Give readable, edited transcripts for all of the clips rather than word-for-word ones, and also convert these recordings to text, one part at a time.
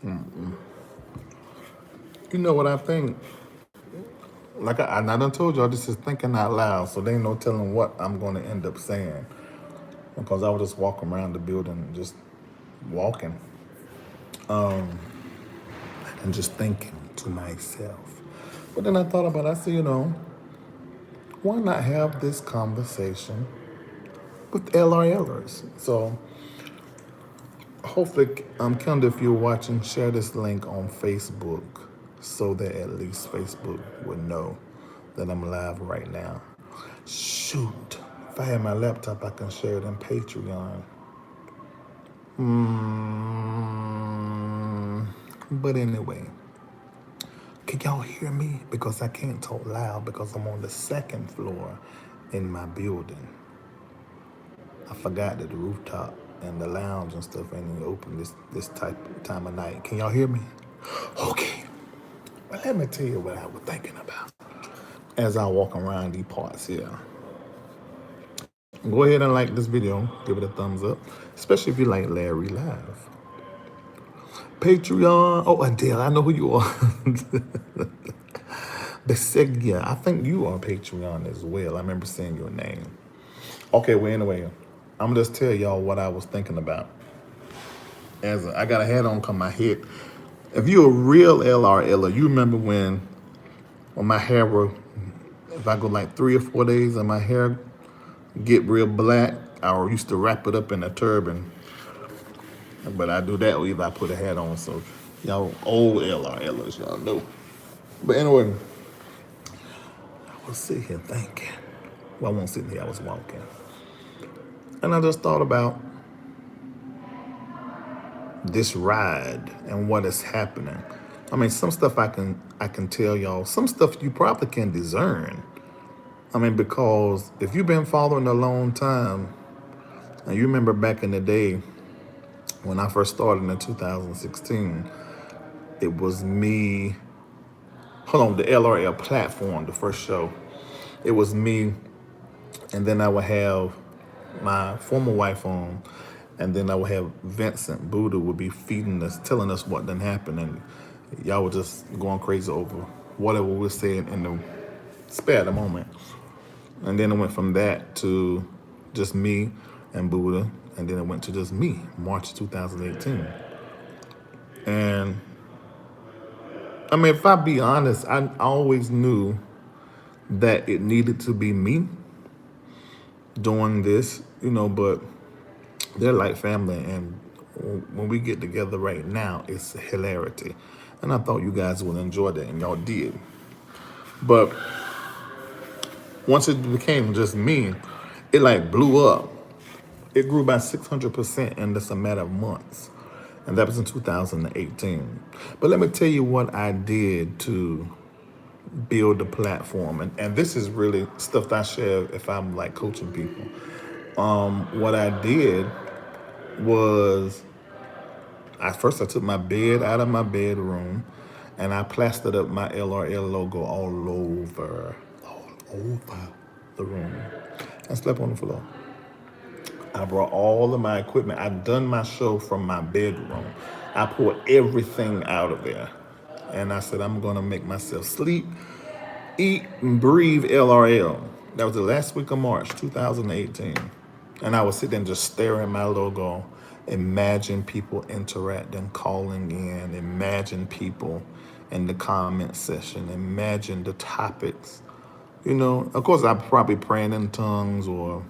You know what I think? Like I done told y'all, this is thinking out loud, so there ain't no telling what I'm going to end up saying. Because I would just walk around the building, just walking, and just thinking to myself. But then I thought about it, I said, why not have this conversation with LRLers? So hopefully, Kendra, if you're watching, share this link on Facebook so that at least Facebook would know that I'm live right now. Shoot, if I had my laptop, I can share it in Patreon. But anyway, can y'all hear me? Because I can't talk loud because I'm on the second floor in my building. I forgot that the rooftop and the lounge and stuff ain't even open this type of time of night. Can y'all hear me? Okay. Well, let me tell you what I was thinking about as I walk around these parts here. Go ahead and like this video. Give it a thumbs up, especially if you like LarryReidLive. Patreon. Oh, Adele, I know who you are. Beseglia, I think you are Patreon as well. I remember seeing your name. Okay, well, anyway, I'm gonna just tell y'all what I was thinking about. I got a hat on, come my head. If you're a real LRL, you remember when my hair were, if I go like 3 or 4 days and my hair get real black, I used to wrap it up in a turban. But I do that if I put a hat on, so y'all old LRLers, y'all know. But anyway, I was sitting here thinking. Well, I wasn't sitting here, I was walking. And I just thought about this ride and what is happening. I mean, some stuff I can tell y'all. Some stuff you probably can discern. I mean, because if you've been following a long time, and you remember back in the day when I first started in 2016, it was me. Hold on, the LRL platform, the first show. It was me, and then I would have my former wife on, and then I would have Vincent Buddha would be feeding us, telling us what done happened, and y'all were just going crazy over whatever we're saying in the spare the moment. And then it went from that to just me and Buddha, and then it went to just me, March 2018. And I mean, if I be honest, I always knew that it needed to be me doing this, but they're like family, and when we get together right now, it's hilarity. And I thought you guys would enjoy that, and y'all did. But once it became just me, it like blew up. It grew by 600% in just a matter of months. And that was in 2018. But let me tell you what I did to build the platform. And this is really stuff that I share if I'm like coaching people. What I did was I took my bed out of my bedroom and I plastered up my LRL logo all over the room. I slept on the floor. I brought all of my equipment. I done my show from my bedroom. I pulled everything out of there. And I said, I'm gonna make myself sleep, eat, and breathe LRL. That was the last week of March, 2018. And I would sit there and just stare at my logo, imagine people interacting, calling in, imagine people in the comment section, imagine the topics. Of course, I'm probably praying in tongues or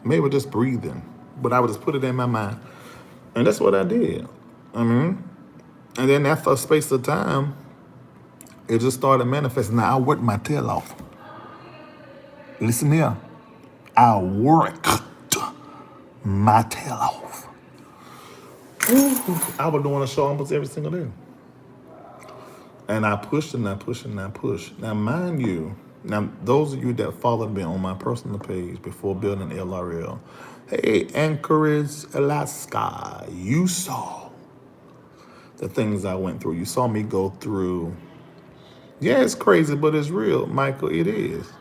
maybe just breathing, but I would just put it in my mind. And that's what I did. And then after a space of time, it just started manifesting. Now, I worked my tail off. Listen here. I worked my tail off. I was doing a show almost every single day. And I pushed and I pushed and I pushed. Now, mind you, those of you that followed me on my personal page before building LRL, hey, Anchorage, Alaska, you saw the things I went through. You saw me go through. Yeah, it's crazy, but it's real, Michael, it is.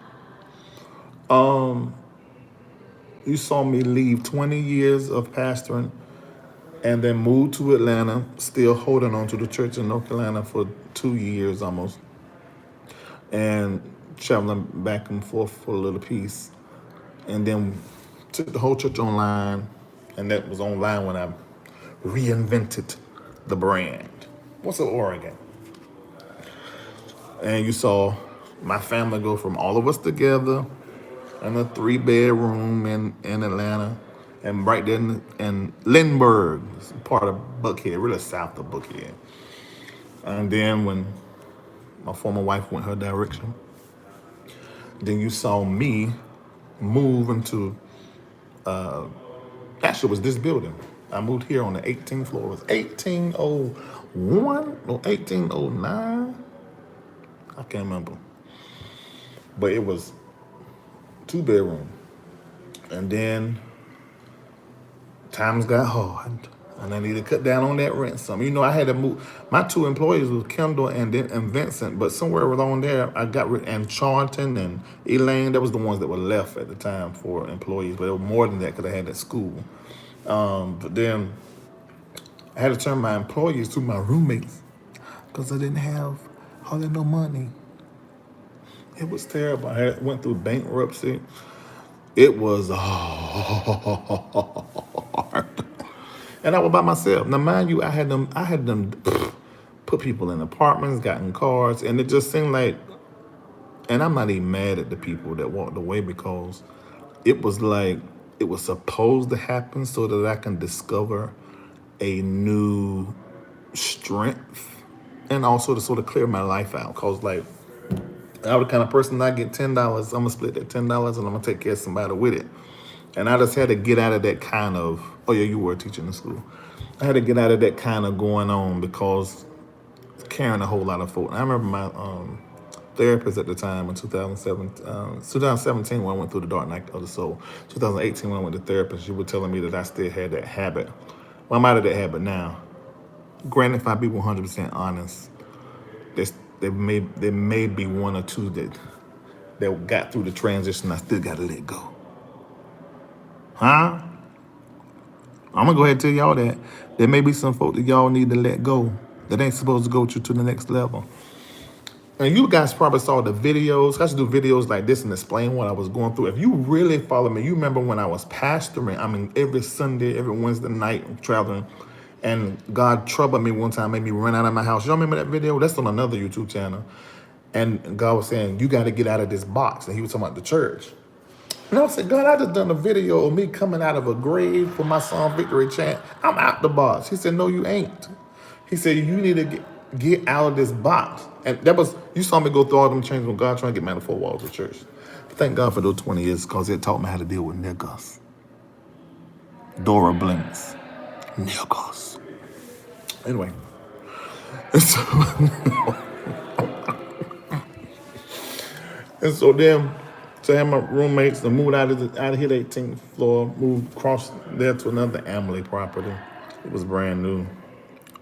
You saw me leave 20 years of pastoring and then moved to Atlanta, still holding on to the church in North Carolina for 2 years almost, and traveling back and forth for a little piece, and then took the whole church online, and that was online when I reinvented the brand. What's up, Oregon? And you saw my family go from all of us together in a 3-bedroom in Atlanta, and right there in Lindbergh, part of Buckhead, really south of Buckhead. And then when my former wife went her direction, then you saw me move into, actually it was this building. I moved here on the 18th floor. It was 1801 or 1809. I can't remember. But it was 2-bedroom. And then times got hard, and I needed to cut down on that rent some. You know, I had to move. My 2 employees was Kendall and Vincent, but somewhere along there, I got rid, and Charlton and Elaine. That was the ones that were left at the time for employees, but it was more than that because I had at school. But then I had to turn my employees to my roommates because I didn't have hardly no money. It was terrible. I went through bankruptcy. It was hard. And I was by myself. Now, mind you, I had them put people in apartments, gotten cars, and it just seemed like, and I'm not even mad at the people that walked away because it was like it was supposed to happen so that I can discover a new strength and also to sort of clear my life out. Cause like I was the kind of person I get $10, I'm gonna split that $10 and I'm gonna take care of somebody with it. And I just had to get out of that kind of, oh yeah, you were teaching in school. I had to get out of that kind of going on because carrying a whole lot of folk. And I remember my therapist at the time in 2017 when I went through the dark night of the soul. 2018 when I went to therapy, she was telling me that I still had that habit. Well, I'm out of that habit now. Granted, if I be 100% honest, there may be 1 or 2 that got through the transition. I still got to let go. Huh? I'm gonna go ahead and tell y'all that there may be some folk that y'all need to let go that ain't supposed to go to the next level. And you guys probably saw the videos. I used to do videos like this and explain what I was going through. If you really follow me, you remember when I was pastoring. I mean, every Sunday, every Wednesday night, I'm traveling. And God troubled me one time, made me run out of my house. Y'all remember that video? That's on another YouTube channel. And God was saying, you got to get out of this box. And he was talking about the church. And I said, God, I just done a video of me coming out of a grave for my song Victory Chant. I'm out the box. He said, no, you ain't. He said, you need to get out of this box. And that was, you saw me go through all them changes when God trying to get me out of 4 walls of church. Thank God for those 20 years because it taught me how to deal with niggas. Dora Blinks. Niggas. Anyway. And so then, to have my roommates to move out of here, the 18th floor, move across there to another Emily property. It was brand new.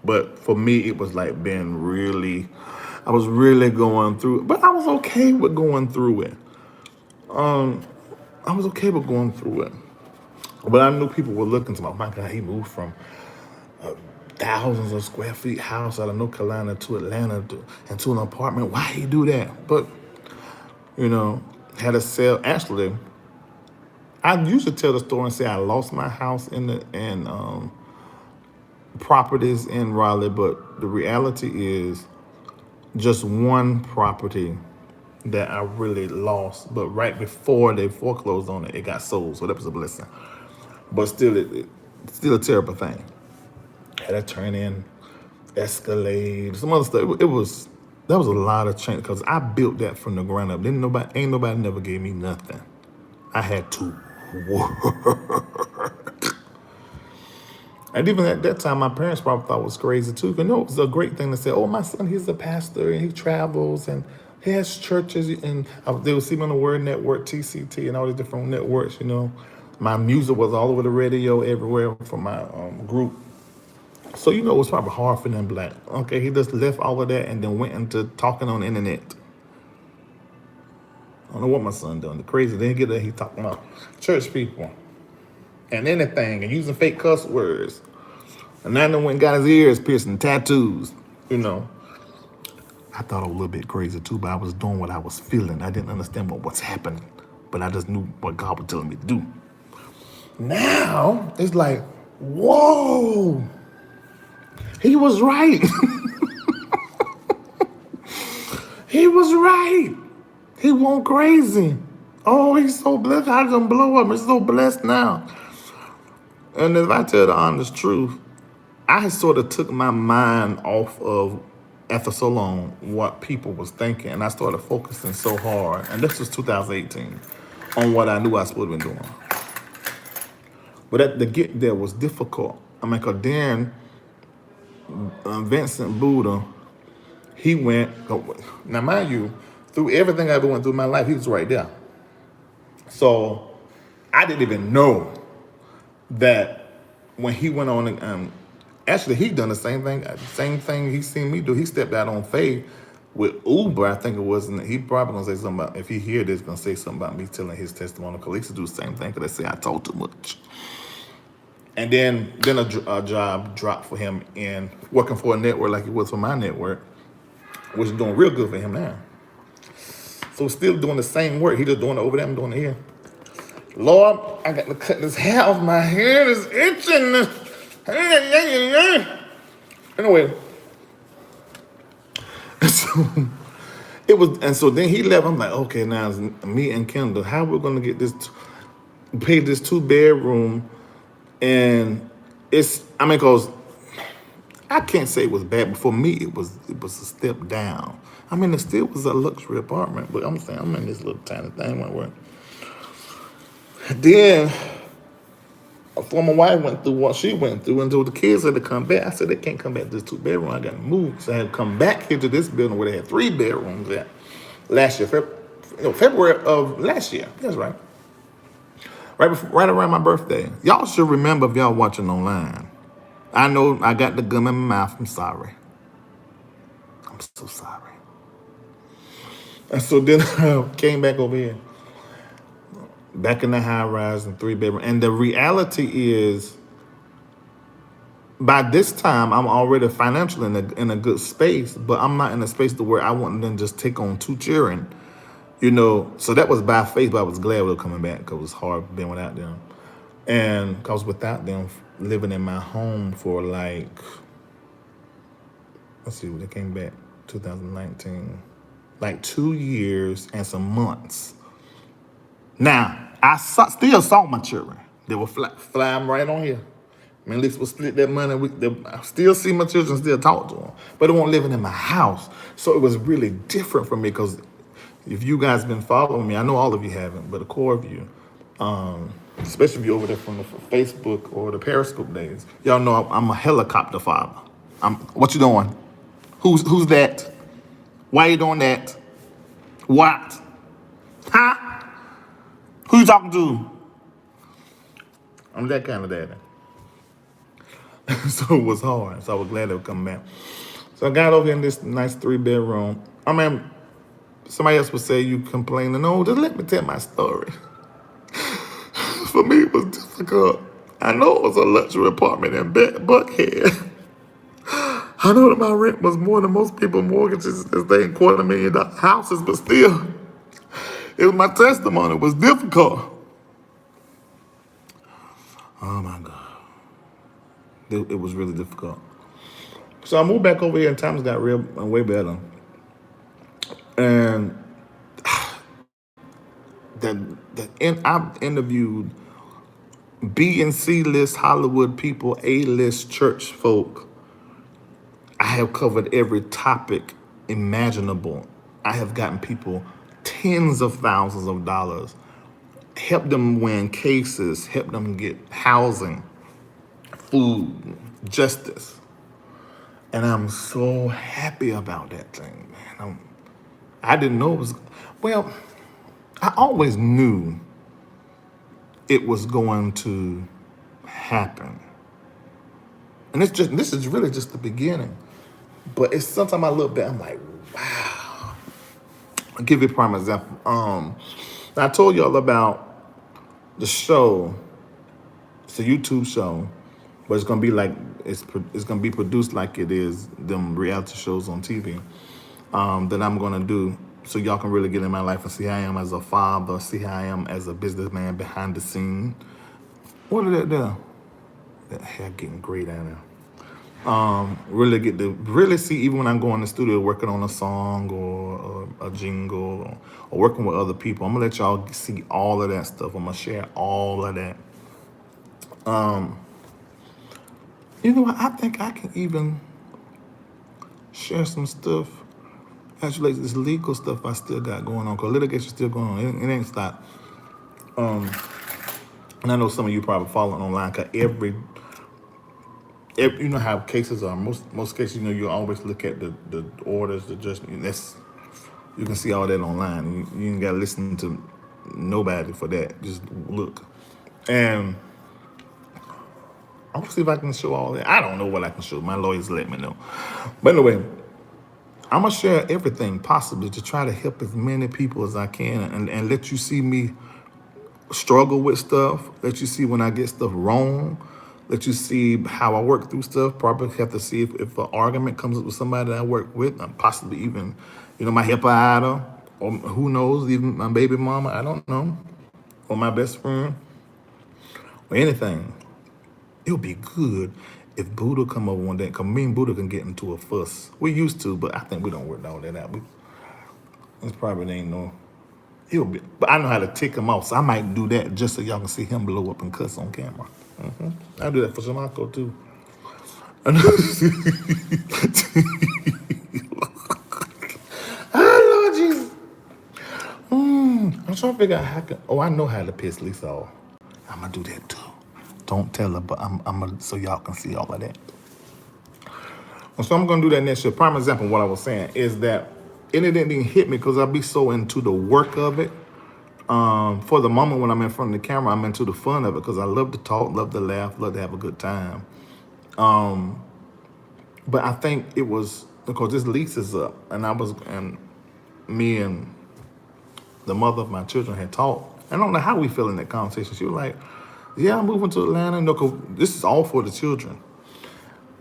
But for me, it was like being really, I was really going through it. But I was okay with going through it. I was okay with going through it. But I knew people were looking to me, oh my God, he moved from thousands of square feet house out of North Carolina to Atlanta and to an apartment. Why he do that? But, you know, had to sell. Actually, I usually tell the story and say I lost my house in properties in Raleigh, but the reality is just one property that I really lost. But right before they foreclosed on it, it got sold, so that was a blessing. But still, it's still a terrible thing. Had to turn in Escalade, some other stuff. That was a lot of change because I built that from the ground up. Ain't nobody never gave me nothing. I had to work. And even at that time, my parents probably thought it was crazy too. Because no, it was a great thing to say, oh, my son, he's a pastor and he travels and he has churches. And they would see me on the Word Network, TCT, and all these different networks, you know. My music was all over the radio everywhere for my group. So, you know, it was probably hard for them, like, okay, he just left all of that and then went into talking on the internet. I don't know what my son done. The crazy, then get there, he talking about church people and anything and using fake cuss words. And then went and got his ears pierced and tattoos, you know. I thought I was a little bit crazy too, but I was doing what I was feeling. I didn't understand what was happening, but I just knew what God was telling me to do. Now, it's like, whoa, he was right. He was right. He went crazy. Oh, he's so blessed. I can blow up. He's so blessed now. And if I tell the honest truth, I sort of took my mind off of, after so long, what people was thinking. And I started focusing so hard. And this was 2018, on what I knew I was supposed to be doing. But the get there was difficult. I mean, because then Vincent Buddha, he went, now mind you, through everything I ever went through in my life, he was right there. So I didn't even know that when he went on, actually he done the same thing he seen me do. He stepped out on faith with Uber, I think it was, and he probably gonna say something about, if he hear this, gonna say something about me telling his testimony, because he used to do the same thing, because they say I talk too much. And then a job dropped for him in working for a network like it was for my network, which is doing real good for him now. So still doing the same work. He just doing it over there, I'm doing it here. Lord, I got to cut this hair off. My head is itching. Anyway, so it was, and so then he left. I'm like, okay, now it's me and Kendall. How we gonna get this? Pay this 2-bedroom, and it's. I mean, cause I can't say it was bad, but for me, it was a step down. I mean, it still was a luxury apartment, but I'm saying I'm in this little tiny thing went work. Then a former wife went through what she went through, and so the kids had to come back. I said they can't come back to this 2-bedroom. I got to move, so I had to come back here to this building where they had 3 bedrooms at last year, February of last year. That's right. Right around my birthday. Y'all should remember if y'all watching online. I know I got the gum in my mouth. I'm sorry. I'm so sorry. And so then I came back over here, back in the high rise and 3-bedroom. And the reality is, by this time, I'm already financially in a good space, but I'm not in a space to where I want to then just take on 2 children, you know. So that was by faith, but I was glad we were coming back because it was hard being without them. And because without them, living in my home for like, let's see, they came back 2019, like 2 years and some months. Now, I still saw my children. They were flying right on here. I mean, at least we'll split that money. I still see my children, still talk to them. But they weren't living in my house. So it was really different for me, because if you guys been following me, I know all of you haven't, but the core of you, especially if you're over there from the Facebook or the Periscope days, y'all know I'm a helicopter father. What you doing? Who's that? Why you doing that? What? Huh? Who you talking to? I'm that kind of daddy. So it was hard. So I was glad they would come back. So I got over in this nice 3-bedroom. I mean, somebody else would say you complaining. No, just let me tell my story. For me, it was difficult. I know it was a luxury apartment in Buckhead. I know that my rent was more than most people's mortgages as they in $250,000 houses, but still, it was my testimony. It was difficult. Oh my God. It was really difficult. So I moved back over here and times got real and way better. And I've interviewed B and C list Hollywood people, A list church folk. I have covered every topic imaginable. I have gotten people tens of thousands of dollars, helped them win cases, helped them get housing, food, justice. And I'm so happy about that thing, man. I didn't know it was, well, I always knew it was going to happen. And this is really just the beginning. But it's sometimes I look back, I'm like, wow. I'll give you a prime example. I told y'all about the show. It's a YouTube show, but it's gonna be like it's gonna be produced like it is them reality shows on TV. That I'm gonna do, so y'all can really get in my life and see how I am as a father, see how I am as a businessman behind the scene. What did that do? That hair getting great out there. Really get to really see, even when I'm going to the studio working on a song or a jingle, or working with other people. I'm gonna let y'all see all of that stuff. I'm gonna share all of that. You know what? I think I can even share some stuff. Actually, this legal stuff I still got going on, because litigation still going on. It ain't stopped. And I know some of you probably following online, because you know how cases are. Most cases, you know, you always look at the orders, the judgment. You can see all that online. You ain't got to listen to nobody for that. Just look. And I'll see if I can show all that. I don't know what I can show. My lawyers let me know. But anyway, I'm going to share everything possibly to try to help as many people as I can, and let you see me struggle with stuff, let you see when I get stuff wrong, let you see how I work through stuff. Probably have to see if an argument comes up with somebody that I work with, and possibly even, my hippolyta, or who knows, even my baby mama, I don't know, or my best friend, or anything. It'll be good if Buddha come over one day, because me and Buddha can get into a fuss. We used to, but I think we don't work all that out. It's probably ain't no. But I know how to tick him off, so I might do that just so y'all can see him blow up and cuss on camera. I do that for Shamako too. Oh, Lord Jesus. I'm trying to figure out how can. Oh, I know how to piss Lisa off. I'm gonna do that too. Don't tell her, but I'm gonna, so y'all can see all of that. So I'm gonna do that next year. Prime example of what I was saying is that it didn't even hit me because I be so into the work of it. For the moment when I'm in front of the camera, I'm into the fun of it because I love to talk, love to laugh, love to have a good time. But I think it was because this lease is up, and me and the mother of my children had talked. I don't know how we feel in that conversation. She was like, "Yeah, I'm moving to Atlanta. No, 'cause this is all for the children."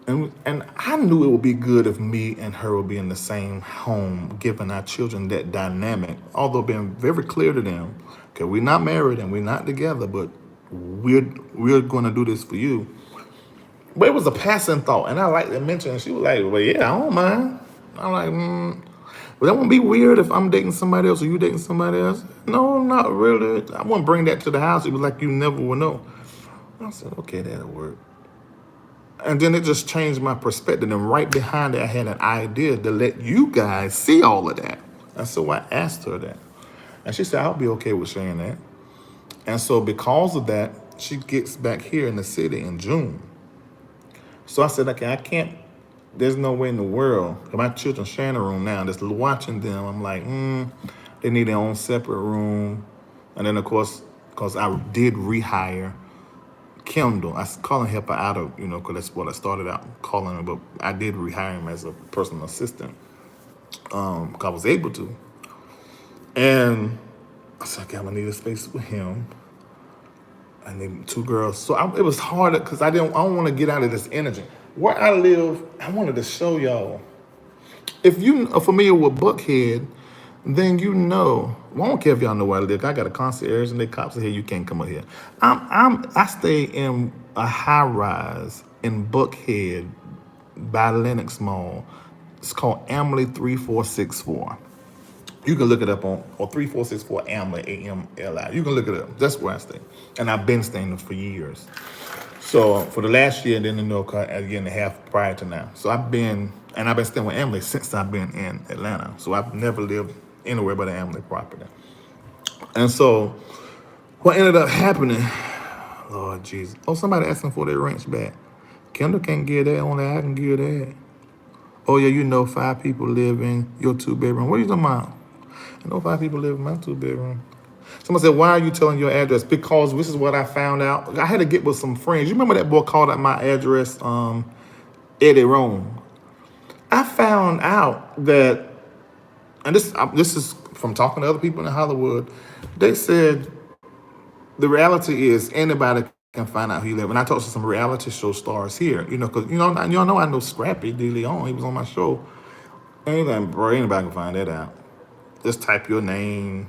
And I knew it would be good if me and her would be in the same home, giving our children that dynamic, although being very clear to them, okay, we're not married and we're not together, but we're going to do this for you. But it was a passing thought, and I like to mention, and she was like, "Well, yeah, I don't mind." I'm like, but that won't be weird if I'm dating somebody else or you dating somebody else. No, not really. I won't bring that to the house. It was like you never will know. I said, okay, that'll work. And then it just changed my perspective. And right behind it, I had an idea to let you guys see all of that. And so I asked her that. And she said, I'll be okay with sharing that. And so because of that, she gets back here in the city in June. So I said, okay, I can't, there's no way in the world. My children sharing a room now, just watching them, I'm like, they need their own separate room. And then, of course, because I did rehire Kendall, I call him helper out of, because that's what I started out calling him, but I did rehire him as a personal assistant, because I was able to. And I said, okay, I'm gonna need a space with him. I need 2 girls. So it was harder because I don't want to get out of this energy. Where I live, I wanted to show y'all. If you are familiar with Buckhead, then well, I don't care if y'all know where I live. I got a concierge and the cops are here. You can't come up here. I stay in a high rise in Buckhead by Lenox Mall. It's called Emily 3464. You can look it up on, or 3464 AMLI, AMLI. You can look it up. That's where I stay. And I've been staying there for years. So for the last year, then a year and a half prior to now. So I've been staying with Emily since I've been in Atlanta. So I've never lived anywhere but an Emily property. And so what ended up happening, Lord Jesus. Oh, somebody asking for their rent back. Kendall can't give that, only I can give that. Oh yeah, 5 people live in your 2-bedroom. What are you talking about? I know 5 people live in my 2-bedroom. Someone said, why are you telling your address? Because this is what I found out. I had to get with some friends. You remember that boy called out my address, Eddie Rome? I found out that, and this is from talking to other people in Hollywood, they said the reality is anybody and find out who you live. And I talked to some reality show stars here, you know, because y'all know I know Scrappy De Leon. He was on my show. And he's like, bro, anybody can find that out. Just type your name.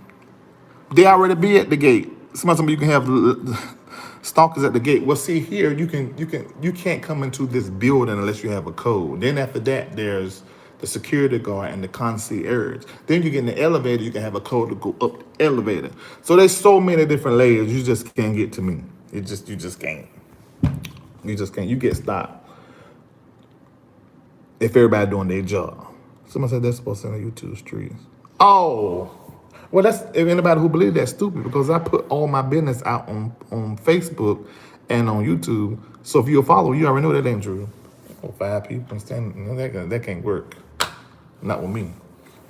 They already be at the gate. Sometimes you can have stalkers at the gate. Well, see here, you can't come into this building unless you have a code. Then after that, there's the security guard and the concierge. Then you get in the elevator, you can have a code to go up the elevator. So there's so many different layers. You just can't get to me. You just can't. You just can't. You get stopped if everybody doing their job. Somebody said that's supposed to be on YouTube streets. Oh, well, that's if anybody who believes that's stupid because I put all my business out on Facebook and on YouTube. So if you're a follower, you already know that ain't true. Oh, 5 people standing, that can't work. Not with me.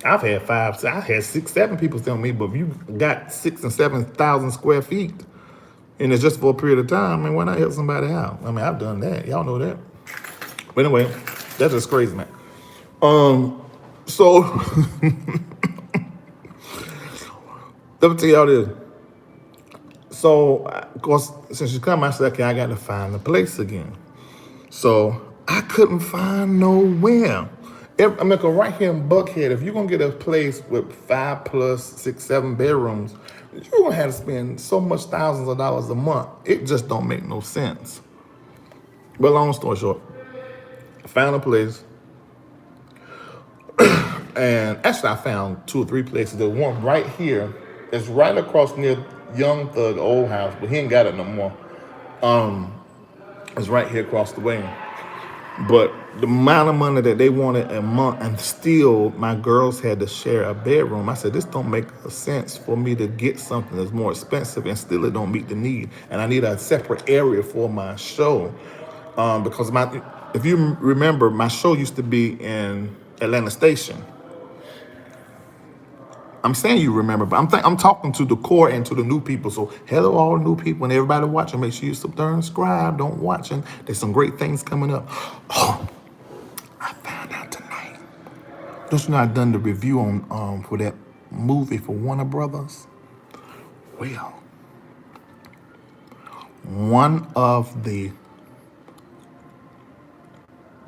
I've had 6, 7 people stay on me, but if you got 6,000 and 7,000 square feet and it's just for a period of time, man, why not help somebody out? I mean, I've done that. Y'all know that. But anyway, that's just crazy, man. So let me tell y'all this. So, of course, since you come, I said, okay, I got to find the place again. So I couldn't find nowhere. I mean, right here in Buckhead, if you're gonna get a place with 5 plus 6, 7 bedrooms, you're gonna have to spend so much thousands of dollars a month. It just don't make no sense. But long story short, I found a place. And actually, I found 2 or 3 places. The one right here is right across near Young Thug old house, but he ain't got it no more. It's right here across the way. But the amount of money that they wanted a month, and still my girls had to share a bedroom. I said, this don't make sense for me to get something that's more expensive and still it don't meet the need. And I need a separate area for my show. Because if you remember, my show used to be in Atlanta Station. I'm saying you remember, but I'm talking to the core and to the new people. So hello, all new people and everybody watching. Make sure you subscribe. Don't watching. There's some great things coming up. Oh, I found out tonight. Don't you know I done the review on for that movie for Warner Brothers? Well, one of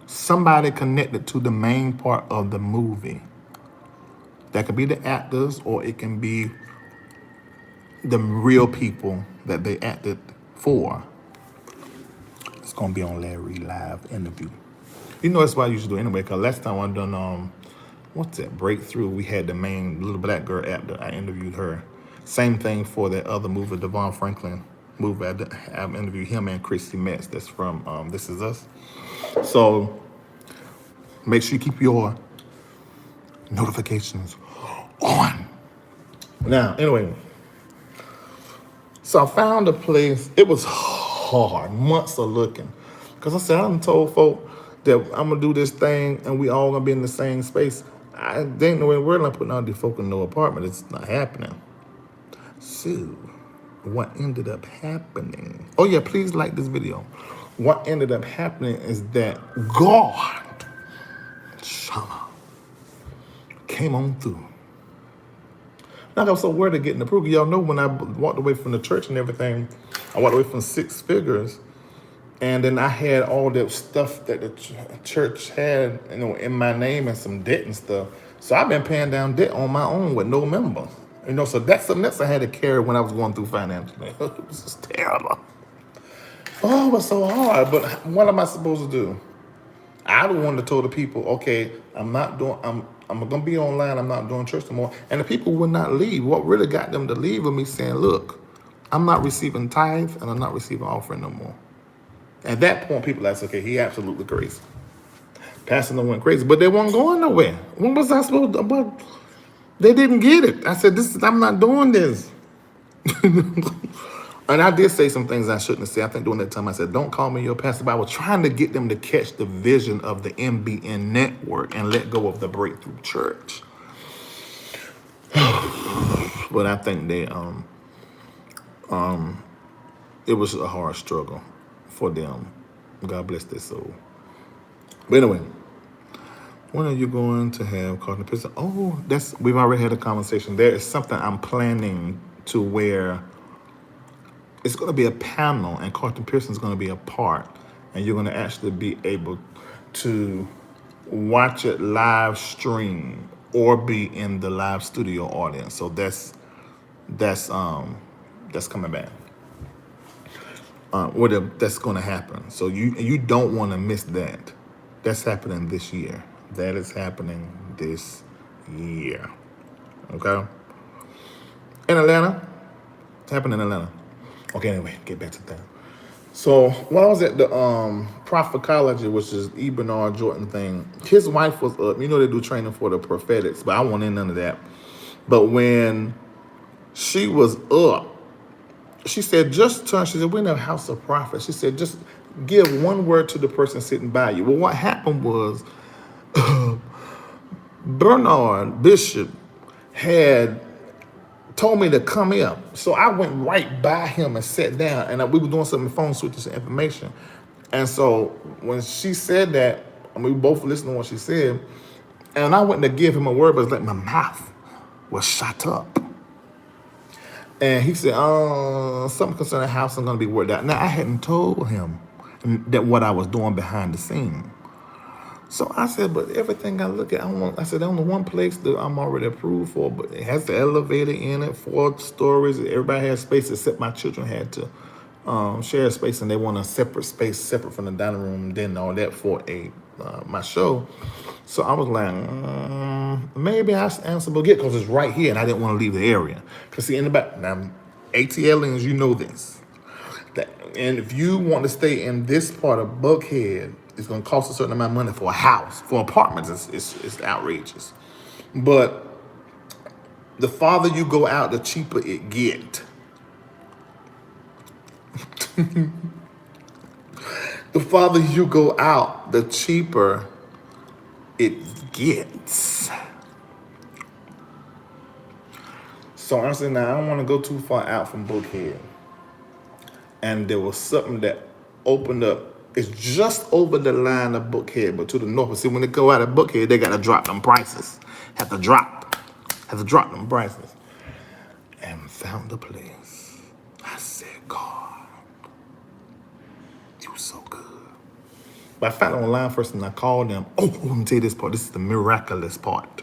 somebody connected to the main part of the movie. That could be the actors, or it can be the real people that they acted for. It's gonna be on LarryReidLive interview. You know that's why I usually do anyway. Cause last time I done what's that breakthrough? We had the main little black girl actor. I interviewed her. Same thing for that other movie, Devon Franklin movie. I've interviewed him and Chrissy Metz. That's from This Is Us. So make sure you keep your notifications on. Now, anyway, so I found a place. It was hard, months of looking. Because I said, I done told folk that I'm going to do this thing and we all going to be in the same space. I didn't know in the world I'm putting all these folk in no apartment. It's not happening. So, what ended up happening? Oh, yeah, please like this video. What ended up happening is that God, Shama, came on through. Now I was so worried of getting approved. Y'all know when I walked away from the church and everything, I walked away from 6 figures, and then I had all that stuff that the church had, in my name and some debt and stuff. So I've been paying down debt on my own with no members. So that's something else I had to carry when I was going through financially. It was just terrible. Oh, it was so hard. But what am I supposed to do? I the one that told the people, okay, I'm gonna be online, I'm not doing church anymore. And the people would not leave. What really got them to leave was me saying, look, I'm not receiving tithe and I'm not receiving offering no more. At that point, people asked, okay, he absolutely crazy. Pastor went crazy, but they weren't going nowhere. When was I supposed to? But they didn't get it. I said, I'm not doing this. And I did say some things I shouldn't have said. I think during that time I said, don't call me your pastor. But I was trying to get them to catch the vision of the MBNNetwork and let go of the Breakthrough Church. But I think it was a hard struggle for them. God bless their soul. But anyway, when are you going to have caught in the prison? Oh, we've already had a conversation. There is something I'm planning to where it's going to be a panel, and Carlton Pearson's going to be a part, and you're going to actually be able to watch it live stream or be in the live studio audience. So that's coming back. Whatever that's going to happen. So you don't want to miss that. That's happening this year. That is happening this year. Okay. In Atlanta. It's happening in Atlanta. Okay. Anyway, get back to that. So when I was at the Prophetology, which is E. Bernard Jordan thing, his wife was up. You know they do training for the prophetics, but I wasn't in none of that. But when she was up, she said, just turn. She said, we're in a house of prophets. She said, just give one word to the person sitting by you. Well, what happened was Bernard Bishop had told me to come here. So I went right by him and sat down, and we were doing some phone switches and information. And so when she said that, I mean, we both listened to what she said, and I went to give him a word, but it's like my mouth was shut up. And he said, something concerning the house is going to be worked out. Now, I hadn't told him that what I was doing behind the scene. So I said, but everything I look at, I said, there's only one place that I'm already approved for, but it has the elevator in it, 4 stories. Everybody has space except my children had to share a space, and they want a separate space, separate from the dining room, then all that for my show. So I was like, maybe I answer get because it's right here, and I didn't want to leave the area. Because see, in the back, now, ATLians, you know this. And if you want to stay in this part of Buckhead, it's going to cost a certain amount of money for a house. For apartments, it's outrageous. But the farther you go out, the cheaper it get. The farther you go out, the cheaper it gets. So I said, now I don't want to go too far out from Buckhead. And there was something that opened up. It's just over the line of Buckhead, but to the north. But see, when they go out of Buckhead, they got to drop them prices. Have to drop them prices. And found the place. I said, God, you so good. But I found it online first, and I called them. Oh, let me tell you this part. This is the miraculous part.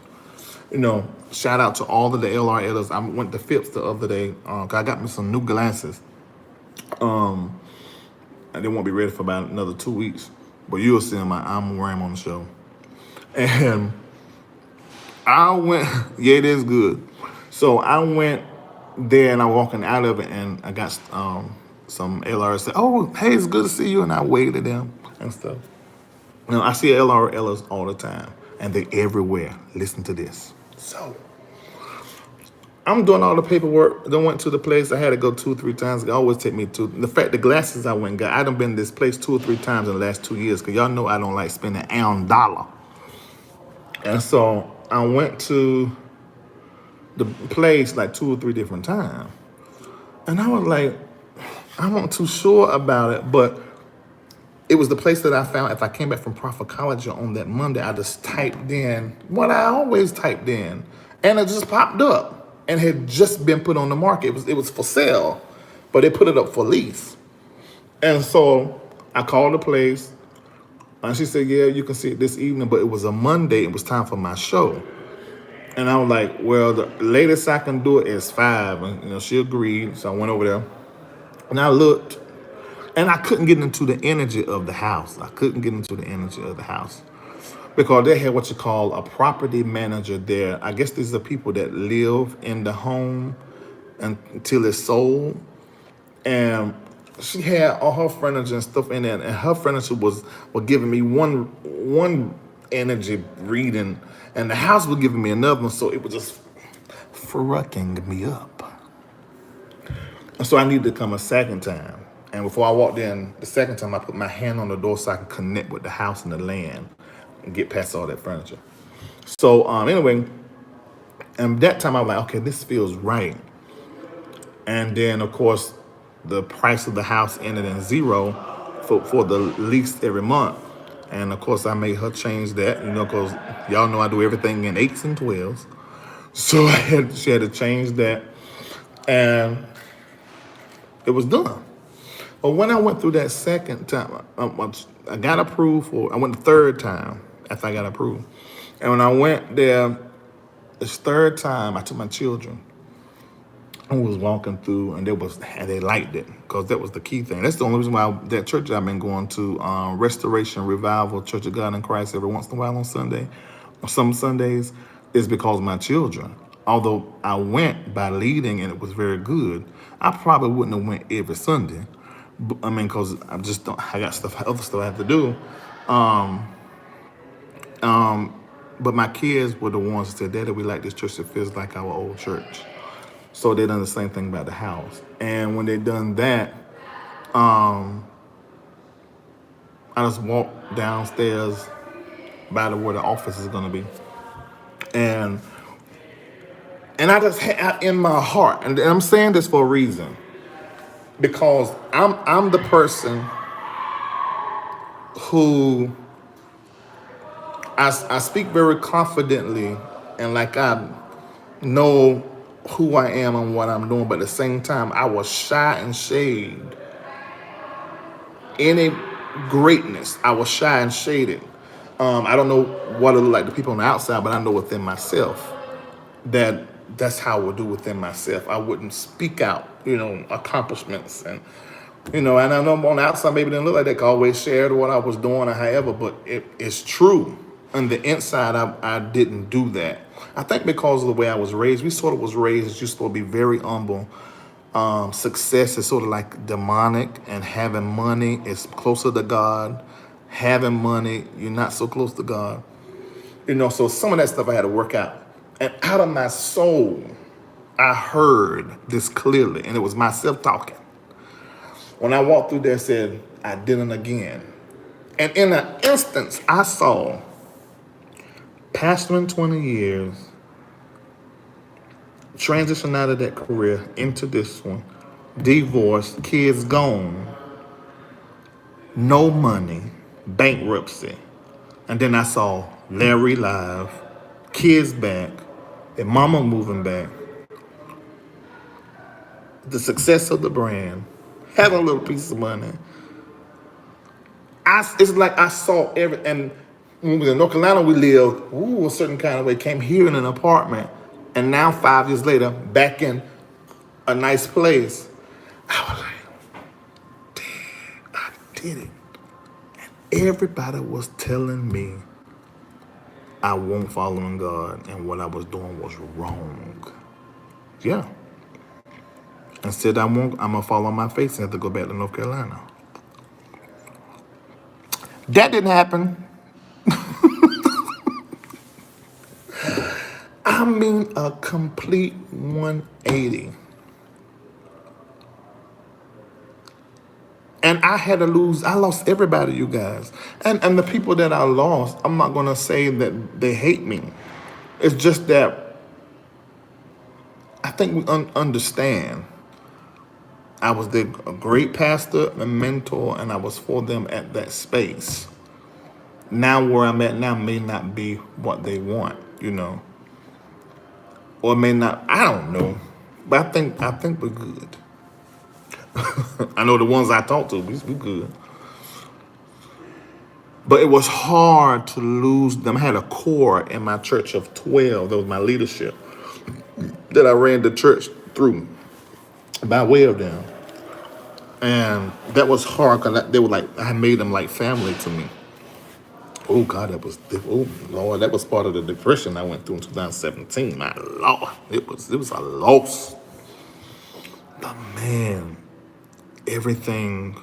You know, shout out to all of the LRLs. I went to Phipps the other day. I got me some new glasses. And they won't be ready for about another 2 weeks. But you'll see them. I'm wearing them on the show. And I went, yeah, it is good. So I went there, and I'm walking out of it, and I got some LRLs said, oh, hey, it's good to see you. And I waved at them and stuff. You know, I see LRLs all the time, and they're everywhere. Listen to this. So I'm doing all the paperwork. Then went to the place. I had to go 2 or 3 times. It always take me to. The fact, the glasses I went and got, I done been to this place 2 or 3 times in the last 2 years, because y'all know I don't like spending an dollar. And so I went to the place like 2 or 3 different times. And I was like, I wasn't too sure about it, but it was the place that I found. If I came back from Prophetology on that Monday, I just typed in what I always typed in, and it just popped up. And had just been put on the market. It was for sale, but they put it up for lease. And so I called the place, and she said, yeah, you can see it this evening, but it was a Monday. It was time for my show. And I was like, well, the latest I can do it is 5. And, you know, she agreed, so I went over there. And I looked, and I couldn't get into the energy of the house. Because they had what you call a property manager there. I guess these are people that live in the home until it's sold. And she had all her furniture and stuff in there, and her furniture was giving me one energy reading, and the house was giving me another one, so it was just fucking me up. And so I needed to come a second time. And before I walked in the second time, I put my hand on the door so I could connect with the house and the land and get past all that furniture. So anyway, and that time I was like, okay, this feels right. And then of course, the price of the house ended in 0 for the lease every month. And of course, I made her change that, you know, because y'all know I do everything in 8s and 12s. So she had to change that. And It was done. But when I went through that second time, I got approved for. I went the third time after I got approved, and when I went there this third time, I took my children. I was walking through, and they liked it because that was the key thing. That's the only reason why that church I've been going to, Restoration Revival Church of God in Christ, every once in a while on Sunday, or some Sundays, is because of my children. Although I went by leading and it was very good, I probably wouldn't have went every Sunday. I mean, because I just don't. I got other stuff I have to do. But my kids were the ones that said, "Daddy, we like this church that feels like our old church." So they done the same thing about the house. And when they done that, I just walked downstairs by where the office is gonna be. And I just had in my heart, and I'm saying this for a reason, because I'm the person who I speak very confidently and like I know who I am and what I'm doing, but at the same time, I was shy and shade any greatness. I was shy and shaded. I don't know what it look like to people on the outside, but I know within myself that's how I would do within myself. I wouldn't speak out, accomplishments and and I know on the outside maybe it didn't look like that. I always shared what I was doing or however, but it's true. On the inside, I didn't do that. I think because of the way I was raised, we sort of was raised as you're supposed to be very humble. Success is sort of like demonic, and having money is closer to God. Having money, you're not so close to God. So some of that stuff I had to work out. And out of my soul, I heard this clearly, and it was myself talking. When I walked through there, it said, I didn't again. And in an instance, I saw pastoring 20 years, transition out of that career into this one, divorce, kids gone, no money, bankruptcy. And then I saw LarryReidLive, kids back, and mama moving back, the success of the brand, having a little piece of money. It's like I saw and when we was in North Carolina, we lived a certain kind of way, came here in an apartment, and now 5 years later, back in a nice place. I was like, damn, I did it. And everybody was telling me I wasn't following God and what I was doing was wrong. Yeah. And said I'm gonna fall on my face and have to go back to North Carolina. That didn't happen. I mean a complete 180. And I lost everybody, you guys. And the people that I lost, I'm not gonna say that they hate me. It's just that I think we understand. I was a great pastor, a mentor, and I was for them at that space. Now where I'm at now may not be what they want, or may not. I don't know, but I think we're good. I know the ones I talked to, we're good. But it was hard to lose them. I had a core in my church of 12. That was my leadership that I ran the church through by way of them. And that was hard because they were like, I made them like family to me. Oh God, oh Lord, that was part of the depression I went through in 2017. My Lord, it was a loss. But man, everything,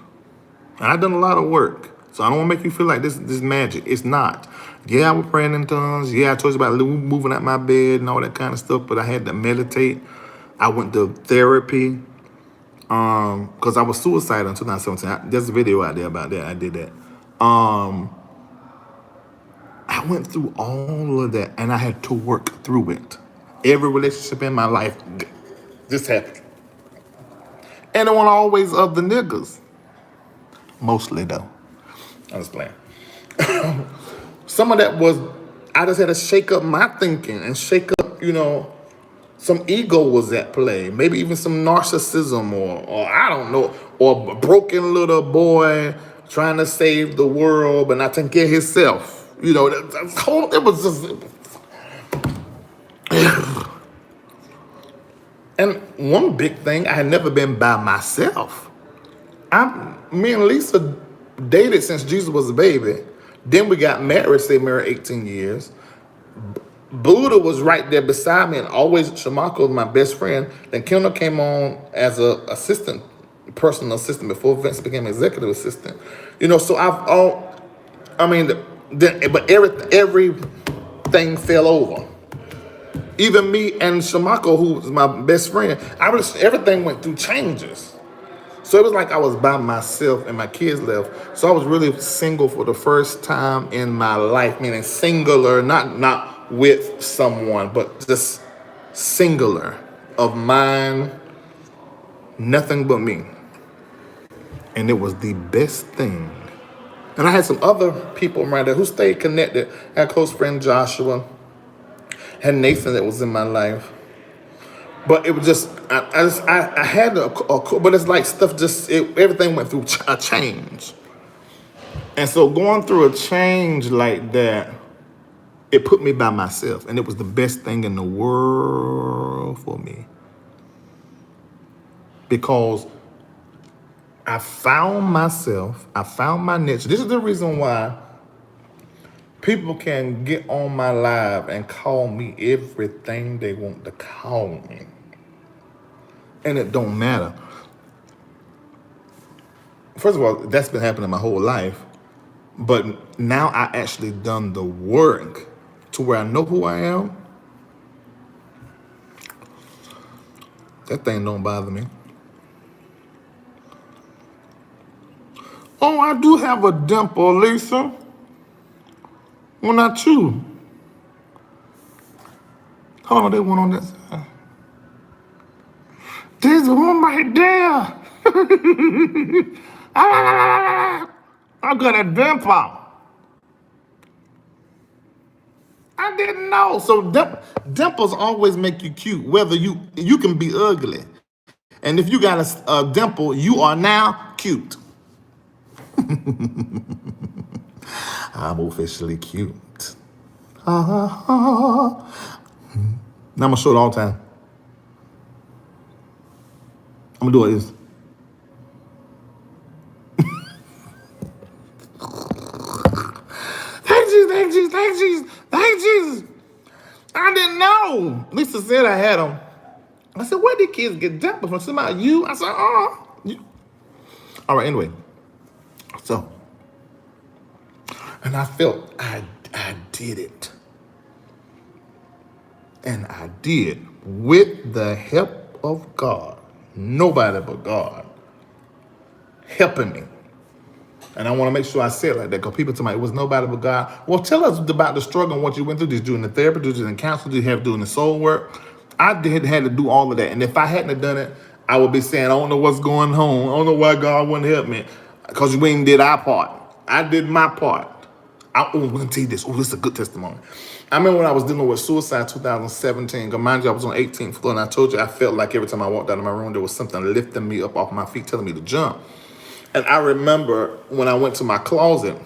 and I've done a lot of work. So I don't want to make you feel like this magic. It's not. Yeah, I was praying in tongues. Yeah, I told you about moving out my bed and all that kind of stuff, but I had to meditate. I went to therapy. Because I was suicidal in 2017. There's a video out there about that. I did that. I went through all of that, and I had to work through it. Every relationship in my life, this happened. And it wasn't always of the niggas. Mostly, though. I was playing. Some of that was, I just had to shake up my thinking and shake up, some ego was at play, maybe even some narcissism, or I don't know, or a broken little boy trying to save the world but not taking care of himself. You know, it was just. And one big thing, I had never been by myself. Me and Lisa dated since Jesus was a baby. Then we got married, stayed married 18 years. Buddha was right there beside me, and always Shamako was my best friend. Then Kendall came on as a assistant, personal assistant before Vince became executive assistant. You know, so but everything fell over. Even me and Shamako, who was my best friend, everything went through changes. So it was like I was by myself and my kids left. So I was really single for the first time in my life, meaning singular, not with someone, but just singular of mine, nothing but me. And it was the best thing. And I had some other people around there who stayed connected. I had a close friend Joshua, had Nathan that was in my life. But it was just, I had but it's like stuff everything went through a change. And so going through a change like that, it put me by myself. And it was the best thing in the world for me. Because I found myself, I found my niche. This is the reason why people can get on my live and call me everything they want to call me. And it don't matter. First of all, that's been happening my whole life. But now I actually done the work to where I know who I am. That thing don't bother me. Oh, I do have a dimple, Lisa. Well, not you. Hold on, they went on this side. There's one right there. I got a dimple. I didn't know. So dimples always make you cute. Whether you can be ugly, and if you got a dimple, you are now cute. I'm officially cute. Now I'm gonna show it all the time. I'm gonna do it. Thank Jesus. I didn't know. Lisa said I had them. I said, where did kids get dimples from? Somebody, you? I said, you. All right, anyway. So, and I felt I did it. And I did with the help of God. Nobody but God helping me. And I want to make sure I say it like that, because people tell me it was nobody but God. Well, tell us about the struggle and what you went through. Did you do in the therapy? Did you in counseling? Did you have to do in the soul work? I had to do all of that. And if I hadn't have done it, I would be saying, I don't know what's going on. I don't know why God wouldn't help me. Because we ain't did our part. I did my part. I'm going to tell you this. Oh, this is a good testimony. I remember when I was dealing with suicide in 2017. Because mind you, I was on 18th floor. And I told you, I felt like every time I walked out of my room, there was something lifting me up off my feet, telling me to jump. And I remember when I went to my closet,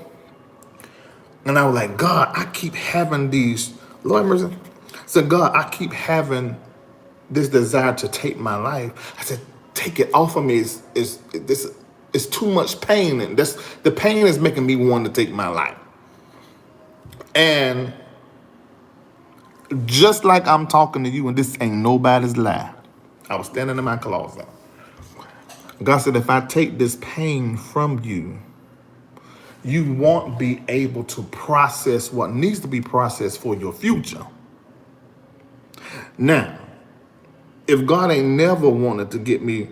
and I was like, God, I keep having these, Lord mercy. I said, God, I keep having this desire to take my life. I said, take it off of me. It's too much pain. And the pain is making me want to take my life. And just like I'm talking to you, and this ain't nobody's lie, I was standing in my closet. God said, if I take this pain from you, you won't be able to process what needs to be processed for your future. Now, if God ain't never wanted to get me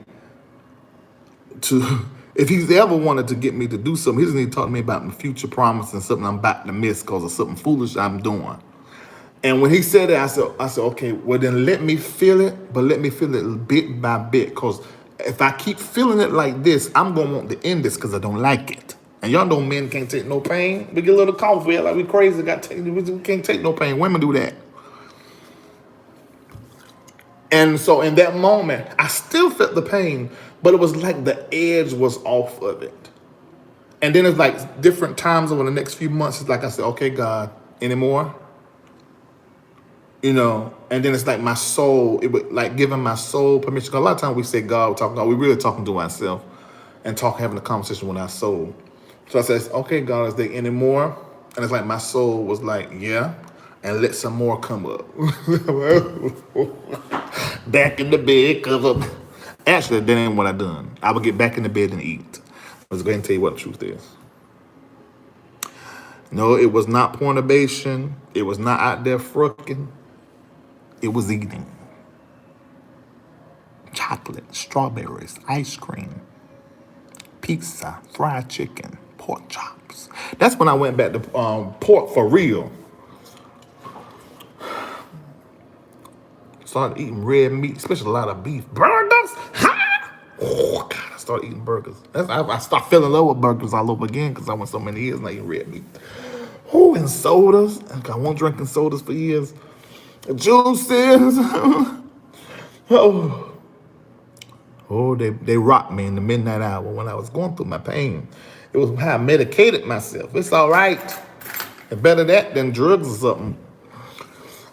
to, if he's ever wanted to get me to do something, he doesn't need to talk to me about my future promise and something I'm about to miss because of something foolish I'm doing. And when he said it, I said, okay, well then let me feel it, but let me feel it bit by bit, because if I keep feeling it like this, I'm going to want to end this because I don't like it. And y'all know men can't take no pain. We get a little cough, we like we crazy, we can't take no pain. Women do that. And so in that moment, I still felt the pain, but it was like the edge was off of it. And then it's like different times over the next few months. It's like I said, okay, God, anymore? And then it's like my soul, it would like giving my soul permission. 'Cause a lot of times we say God, we're talking God, we're really talking to ourselves and having a conversation with our soul. So I says, okay, God, is there any more? And it's like my soul was like, yeah, and let some more come up. Back in the bed, cause of actually that ain't what I done. I would get back in the bed and eat. Let's go ahead and tell you what the truth is. No, it was not pornobation. It was not out there frucking. It was eating. Chocolate, strawberries, ice cream, pizza, fried chicken, pork chops. That's when I went back to pork for real. Started eating red meat, especially a lot of beef. Burgers? Ha! Oh, God, I started eating burgers. I started feeling in love with burgers all over again because I went so many years not eating red meat. Oh, and sodas. I won't drinking sodas for years. Juices. Oh, they rocked me in the midnight hour when I was going through my pain. It was how I medicated myself. It's all right. It's better that than drugs or something.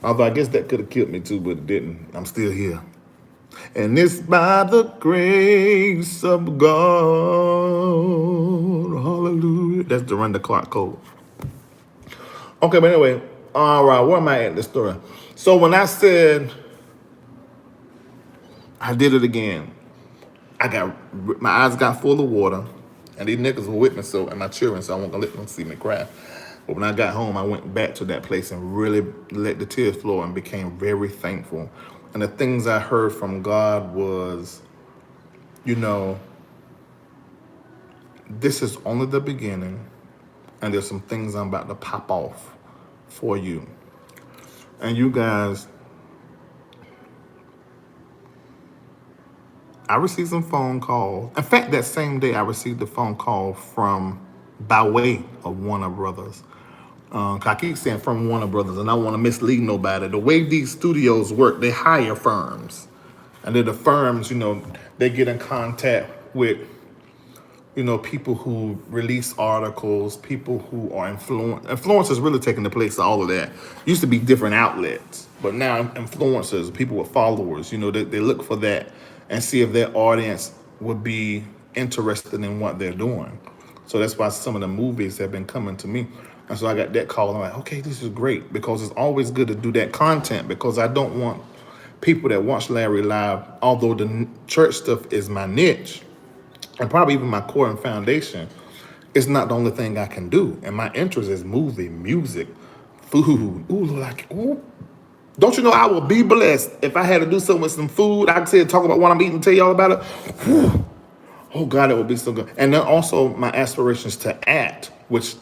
Although I guess that could have killed me too, but it didn't. I'm still here. And it's by the grace of God. Hallelujah. That's the Run the Clock code. Okay, but anyway, all right, where am I at the story? So when I said I did it again, my eyes got full of water, and these niggas were with me, and my children, so I wasn't gonna let them see me cry. But when I got home, I went back to that place and really let the tears flow and became very thankful. And the things I heard from God was, this is only the beginning, and there's some things I'm about to pop off for you. And you guys, I received some phone calls. In fact, that same day, I received a phone call by way of Warner Brothers. I keep saying from Warner Brothers, and I don't want to mislead nobody. The way these studios work, they hire firms. And then the firms, they get in contact with, people who release articles, people who are influencers really taking the place of all of that. Used to be different outlets, but now influencers, people with followers, they look for that and see if their audience would be interested in what they're doing. So that's why some of the movies have been coming to me. And so I got that call. I'm like, okay, this is great, because it's always good to do that content, because I don't want people that watch Larry Live, although the church stuff is my niche and probably even my core and foundation, it's not the only thing I can do. And my interest is movie, music, food. Ooh. Don't you know I will be blessed if I had to do something with some food? I can sit and talk about what I'm eating and tell you all about it. Whew. Oh, God, it would be so good. And then also my aspirations to act, which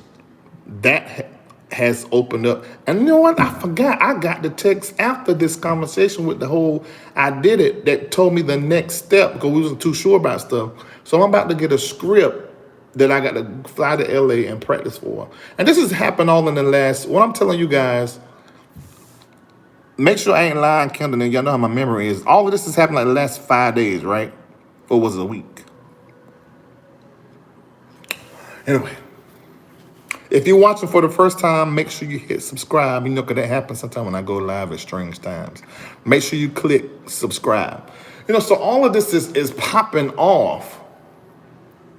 that has opened up. And you know what? I forgot. I got the text after this conversation with the whole I did it that told me the next step, because we wasn't too sure about stuff. So I'm about to get a script that I got to fly to LA and practice for. And this has happened all in the last, what I'm telling you guys, make sure I ain't lying, Kendall, and y'all know how my memory is. All of this has happened like the last 5 days, right? Or was it a week? Anyway. If you're watching for the first time, make sure you hit subscribe. You know, because that happens sometimes when I go live at strange times. Make sure you click subscribe. So all of this is popping off.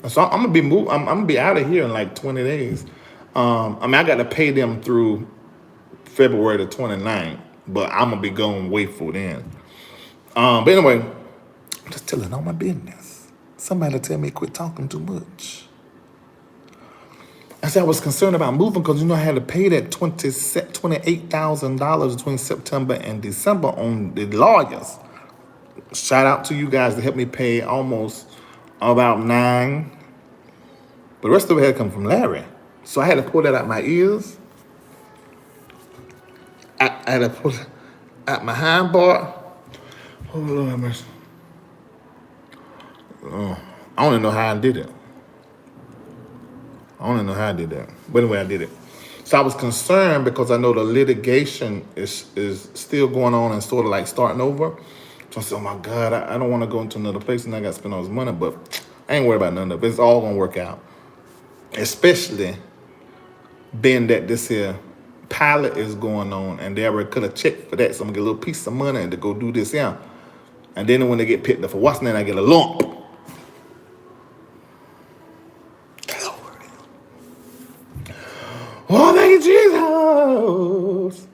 So I'm gonna be out of here in like 20 days. I got to pay them through February the 29th, but I'm gonna be going way for then. But anyway, I'm just telling all my business. Somebody tell me quit talking too much. I said I was concerned about moving because, I had to pay that $28,000 between September and December on the lawyers. Shout out to you guys that helped me pay almost about $9,000. But the rest of it had to come from Larry. So I had to pull that out my ears. I had to pull it out my hind part. Oh, Lord have mercy. I don't even know how I did it. I don't even know how I did that. But anyway, I did it. So I was concerned because I know the litigation is still going on and sort of like starting over. So I said, oh my God, I don't want to go into another place and I got to spend all this money, but I ain't worried about none of it. It's all going to work out. Especially being that this here pilot is going on and they already cut a check for that. So I'm going to get a little piece of money to go do this here. And then when they get picked up for what's name, I get a lump. Oh, thank you, Jesus.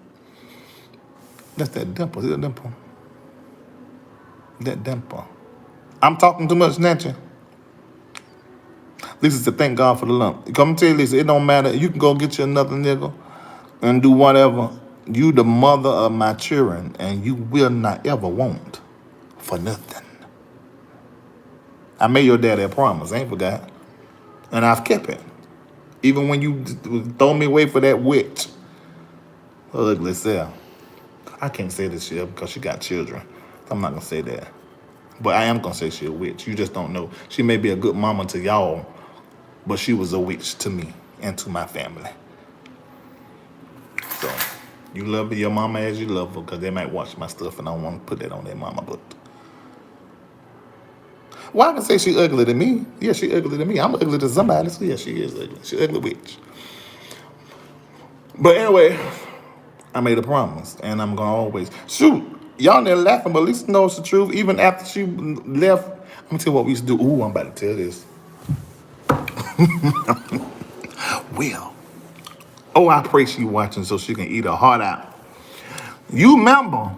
That's that dimple. Is it a dimple? That dimple. I'm talking too much, Snatcher. Lisa said, thank God for the lump. Come tell you, Lisa, it don't matter. You can go get you another nigga and do whatever. You the mother of my children, and you will not ever want for nothing. I made your daddy a promise. I ain't forgot. And I've kept it. Even when you throw me away for that witch. Ugly self. I can't say this shit because she got children. I'm not going to say that. But I am going to say she a witch. You just don't know. She may be a good mama to y'all, but she was a witch to me and to my family. So, you love your mama as you love her because they might watch my stuff and I don't want to put that on their mama. But well, I can say she ugly to me. Yeah, she ugly to me. I'm ugly to somebody. So yeah, she is ugly. She ugly witch. But anyway, I made a promise, and I'm gonna always shoot. Y'all there laughing, but at least know it's the truth. Even after she left, I'm gonna tell you what we used to do. Ooh, I'm about to tell this. Well, oh, I pray she watching so she can eat her heart out. You remember,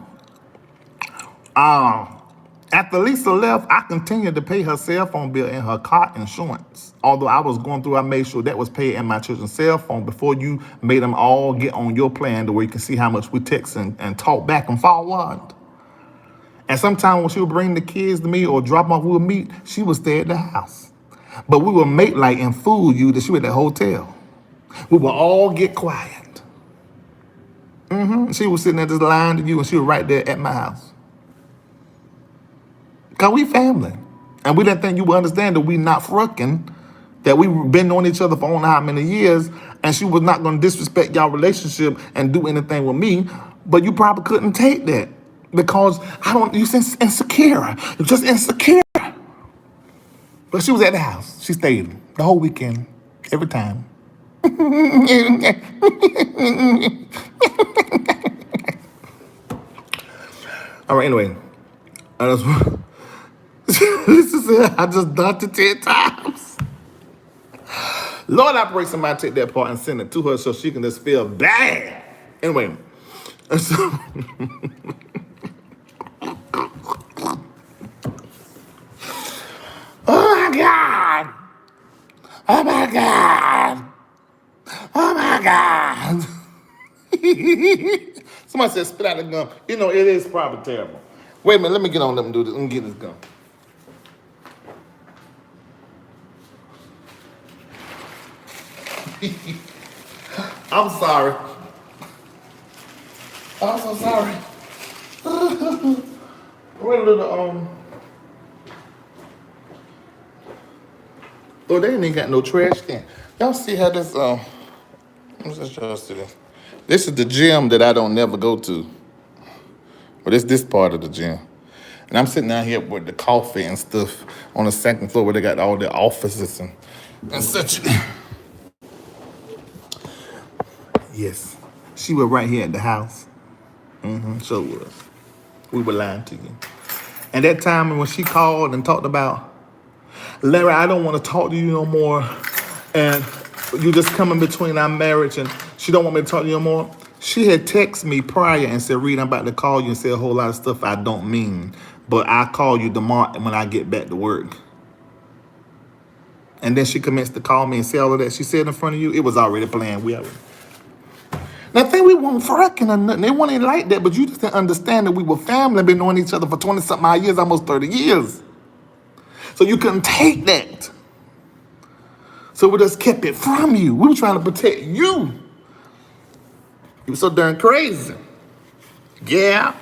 after Lisa left, I continued to pay her cell phone bill and her car insurance. Although I was going through, I made sure that was paid in my children's cell phone before you made them all get on your plan to where you can see how much we text and talk back and forward. And sometimes when she would bring the kids to me or drop them off, we would meet, she would stay at the house. But we would make like and fool you that she was at the hotel. We would all get quiet. She was sitting at this line to you and she was right there at my house. Because we family. And we didn't think you would understand that we not frucking, that we've been knowing each other for I don't know how many years, and she was not going to disrespect y'all relationship and do anything with me, but you probably couldn't take that because you insecure. You're just insecure. But she was at the house. She stayed the whole weekend, every time. All right, anyway. Lisa said, I just dunked it 10 times. Lord, I pray somebody take that part and send it to her so she can just feel bad. Anyway. So, oh my God. Oh my God. Oh my God. Somebody said spit out the gum. You know, it is probably terrible. Wait a minute, let me get on, let me do this. Let me get this gum. I'm sorry. I'm so sorry. We're a little, oh, they ain't even got no trash can. Y'all see how this, let's just show us this. This is the gym that I don't never go to. But it's this part of the gym. And I'm sitting down here with the coffee and stuff on the second floor where they got all the offices and such. Yes. She was right here at the house. So was. We were lying to you. And that time when she called and talked about, Larry, I don't want to talk to you no more. And you just coming between our marriage and she don't want me to talk to you no more. She had texted me prior and said, Reid, I'm about to call you and say a whole lot of stuff I don't mean. But I'll call you tomorrow when I get back to work. And then she commenced to call me and say all of that. She said in front of you, it was already planned. Now, think we weren't fracking or nothing. They weren't like that, but you just didn't understand that we were family, been knowing each other for 20-something odd years, almost 30 years. So you couldn't take that. So we just kept it from you. We were trying to protect you. You were so darn crazy. Yeah.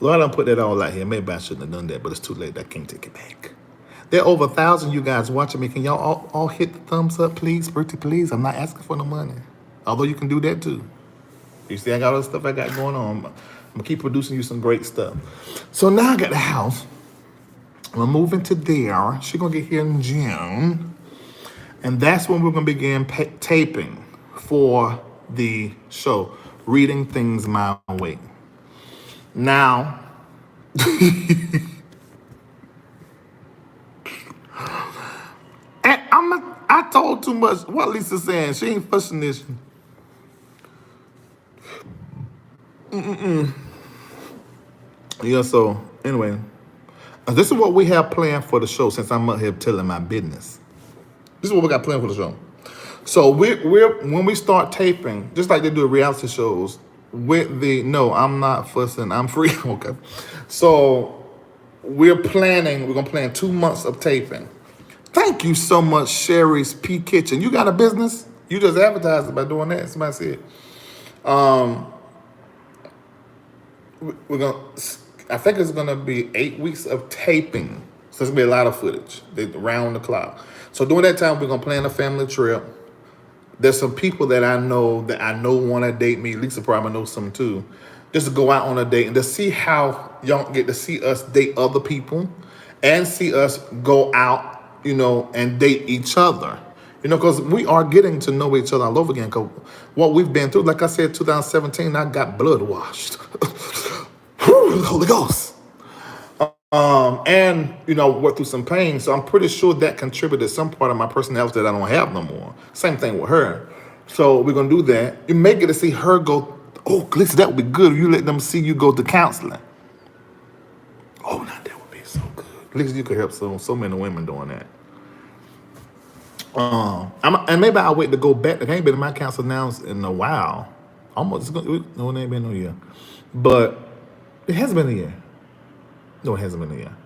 Lord, I don't put that all out here. Maybe I shouldn't have done that, but it's too late. I can't take it back. There are over 1,000 you guys watching me. Can y'all all hit the thumbs up, please? Pretty please. I'm not asking for no money. Although you can do that too. You see, I got all the stuff I got going on. gonna keep producing you some great stuff. So now I got the house. We're moving to there. She's gonna get here in June. And that's when we're gonna begin taping for the show, Reading Things My Way. Now, I told too much. What Lisa's saying, she ain't fussing this. Yeah, so anyway, this is what we have planned for the show since I'm up here telling my business. This is what we got planned for the show. So we're when we start taping, just like they do reality shows, with the no, I'm not fussing, I'm free. Okay. So we're gonna plan 2 months of taping. Thank you so much, Sherry's P Kitchen. You got a business? You just advertised it by doing that. Somebody said. We're gonna. I think it's gonna be 8 weeks of taping. So it's gonna be a lot of footage. Round the clock. So during that time, we're gonna plan a family trip. There's some people that I know want to date me. Lisa probably knows some too. Just to go out on a date and to see how y'all get to see us date other people and see us go out, and date each other. Because we are getting to know each other all over again. Because what we've been through, like I said, 2017, I got blood washed. Whew, the Holy Ghost. And went through some pain. So I'm pretty sure that contributed some part of my personality that I don't have no more. Same thing with her. So we're gonna do that. You may get to see her go. Oh, Lisa, that would be good if you let them see you go to counseling. Oh, now that would be so good. Lisa, you could help so many women doing that. And maybe I'll wait to go back. I ain't been in my counsel now in a while. Almost. No, it ain't been no year. But it has been a year. No, it hasn't been a year.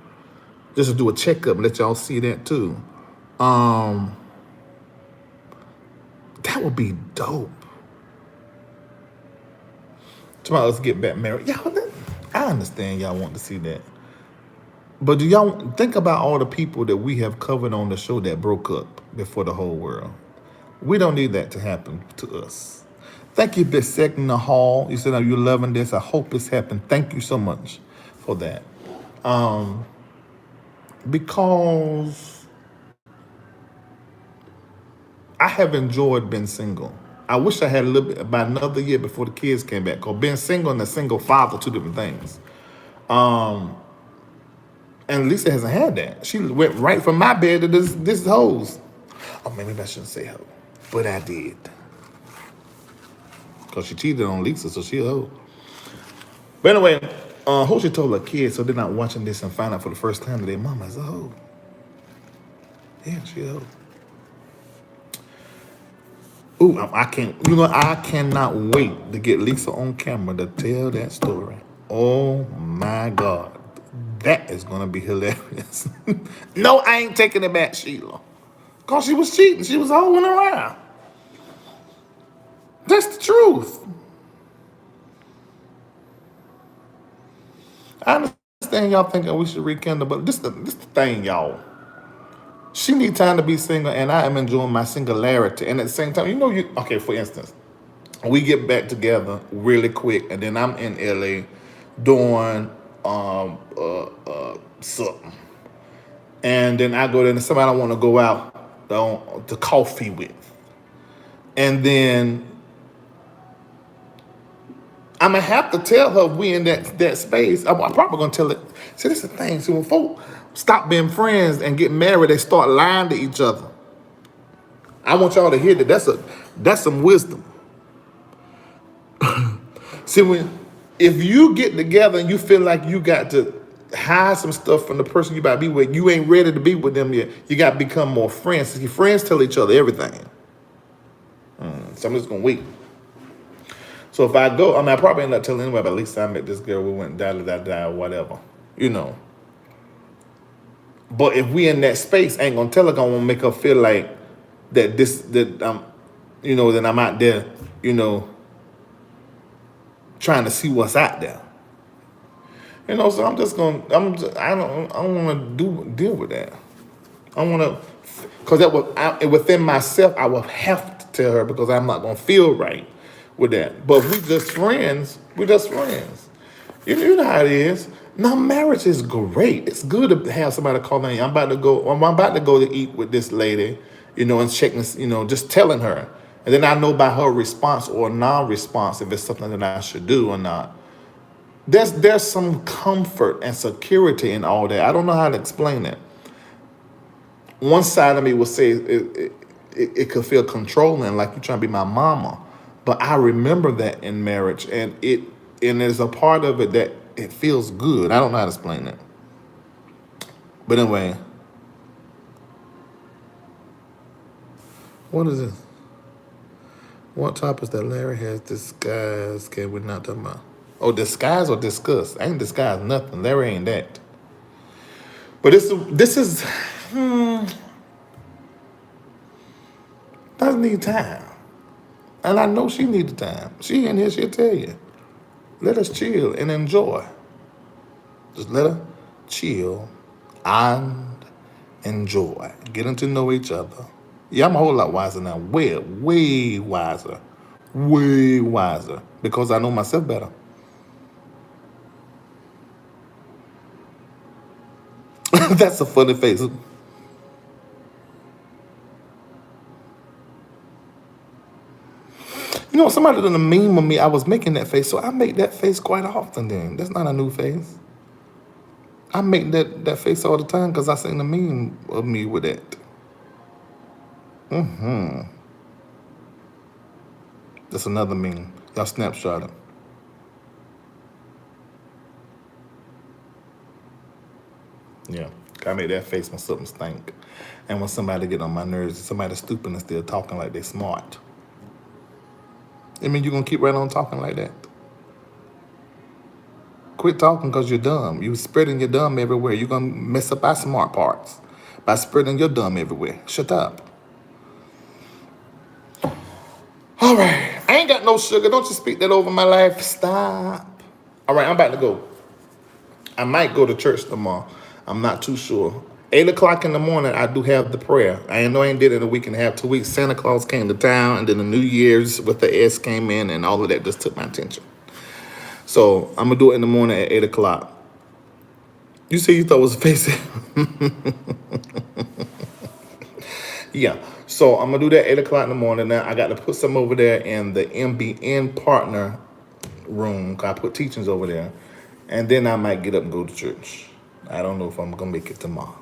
Just to do a checkup and let y'all see that too. That would be dope. Tomorrow, let's get back married. Y'all, I understand y'all want to see that. But do y'all think about all the people that we have covered on the show that broke up before the whole world? We don't need that to happen to us. Thank you, Dissecting the Hall. You said, are you loving this? I hope it's happened. Thank you so much for that. Because I have enjoyed being single. I wish I had a little bit, about another year before the kids came back. Because being single and a single father, two different things. And Lisa hasn't had that. She went right from my bed to this hose. Oh, maybe I shouldn't say hoe, but I did. Because she cheated on Lisa, so she a hoe. But anyway, hope she told her kids so they're not watching this and find out for the first time that their mama is a hoe. Yeah, she a hoe. Ooh, I cannot wait to get Lisa on camera to tell that story. Oh my God. That is going to be hilarious. No, I ain't taking it back, Sheila. Because she was cheating. She was holding around. That's the truth. I understand y'all thinking we should rekindle, but this the thing, y'all. She need time to be single, and I am enjoying my singularity. And at the same time, okay, for instance, we get back together really quick, and then I'm in LA doing something. And then I go there and somebody I want to go out to coffee with. And then I'm going to have to tell her we in that space. I'm probably going to tell it. See, this is the thing. See, when folk stop being friends and get married, they start lying to each other. I want y'all to hear that. That's some wisdom. See, if you get together and you feel like you got to hide some stuff from the person you about to be with, you ain't ready to be with them yet. You got to become more friends. See, friends tell each other everything. So I'm just going to wait. So if I go, I probably ain't not telling anybody, but at least I met this girl, we went da or whatever, But if we in that space, I ain't going to tell her, going to make her feel like that that I'm out there, trying to see what's out there. So I'm just going to, I don't want to deal with that. I want to, because within myself, I will have to tell her because I'm not going to feel right with that. But we just friends. We're just friends. You know how it is. Now, marriage is great. It's good to have somebody call in. I'm about to go to eat with this lady, and checking this, just telling her. And then I know by her response or non-response if it's something that I should do or not. There's some comfort and security in all that. I don't know how to explain it. One side of me will say it could feel controlling, like you're trying to be my mama. But I remember that in marriage, and there's a part of it that it feels good. I don't know how to explain it. But anyway, what is this? What topics that Larry has disguised can we not talk about? Oh, disguise or discuss? I ain't disguised nothing. Larry ain't that. But this is doesn't need time. And I know she needs time. She in here, she'll tell you. Let us chill and enjoy. Just let her chill and enjoy. Getting to know each other. Yeah, I'm a whole lot wiser now. Way wiser. Way wiser. Because I know myself better. That's a funny face. Somebody done a meme of me. I was making that face, so I make that face quite often then. That's not a new face. I make that face all the time because I seen the meme of me with that. That's another meme. Y'all snapshot it. Yeah. I make that face when something stink. And when somebody get on my nerves, somebody stupid and still talking like they smart. I mean, you're going to keep right on talking like that. Quit talking because you're dumb. You spreading your dumb everywhere. You're going to mess up our smart parts by spreading your dumb everywhere. Shut up. All right. I ain't got no sugar. Don't you speak that over my life. Stop. All right, I'm about to go. I might go to church tomorrow. I'm not too sure. 8 o'clock in the morning, I do have the prayer. I know I ain't did it in a week and a half, 2 weeks. Santa Claus came to town, and then the New Year's with the S came in, and all of that just took my attention. So I'm going to do it in the morning at 8 o'clock. You see, you thought it was a face. Yeah. So I'm going to do that 8 o'clock in the morning. Now, I got to put some over there in the MBN partner room. I put teachings over there. And then I might get up and go to church. I don't know if I'm going to make it tomorrow.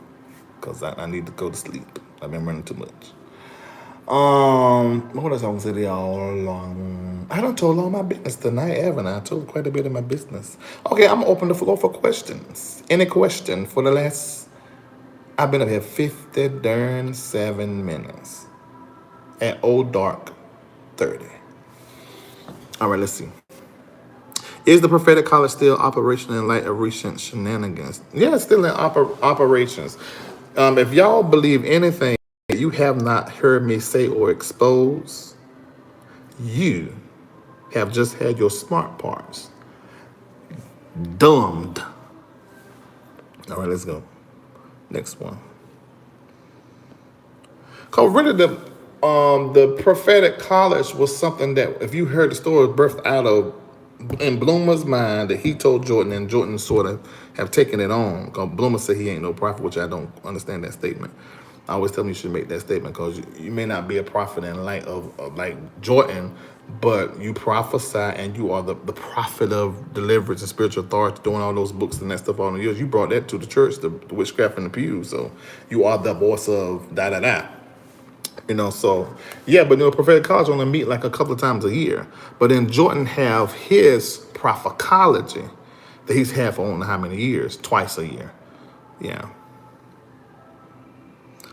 Because I need to go to sleep. I've been running too much. What else I want to say to y'all? I done told all my business tonight, haven't I? I told quite a bit of my business. Okay, I'm going to open the floor for questions. Any question for the last... I've been up here 57 minutes. At old dark 30. All right, let's see. Is the prophetic college still operational in light of recent shenanigans? Yeah, it's still in operations. If y'all believe anything that you have not heard me say or expose, you have just had your smart parts dumbed. All right, let's go. Next one. Cause really the prophetic college was something that, if you heard the story, birthed out of in Bloomer's mind that he told Jordan, and Jordan sort of have taken it on. Because Bloomer said he ain't no prophet, which I don't understand that statement. I always tell him you should make that statement because you may not be a prophet in light of like Jordan, but you prophesy and you are the prophet of deliverance and spiritual authority, doing all those books and that stuff all the years. You brought that to the church, the witchcraft in the pew. So you are the voice of da-da-da. So yeah, but prophetic college only meet like a couple of times a year. But then Jordan have his prophecology that he's had for I don't know how many years, twice a year. Yeah.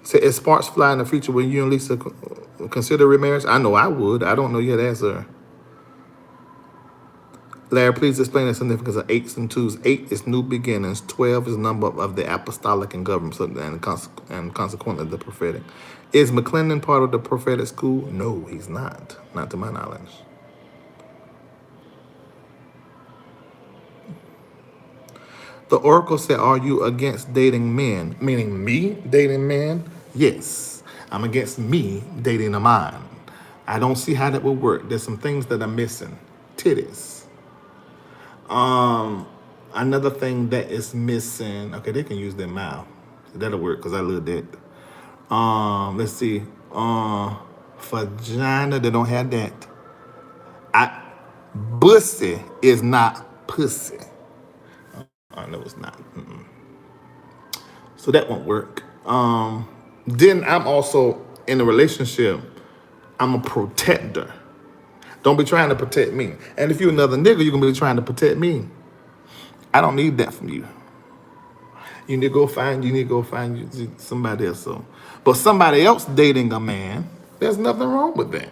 So if sparks fly in the future when you and Lisa consider remarriage? I know I would. I don't know yet, answer. Larry, please explain the significance of 8s and 2s. 8 is new beginnings. 12 is the number of the apostolic and government, and consequently the prophetic. Is McClendon part of the prophetic school? No, he's not. Not to my knowledge. The oracle said, are you against dating men? Meaning me dating men? Yes. I'm against me dating a man. I don't see how that would work. There's some things that are missing. Titties. Another thing that is missing. Okay, they can use their mouth. That'll work because I love that. Let's see. Vagina. They don't have that. Bussy is not pussy. No, it's not. So that won't work. Then I'm also in a relationship. I'm a protector. Don't be trying to protect me. And if you're another nigga, you're gonna be trying to protect me. I don't need that from you. You need to go find somebody else. So, but somebody else dating a man, there's nothing wrong with that.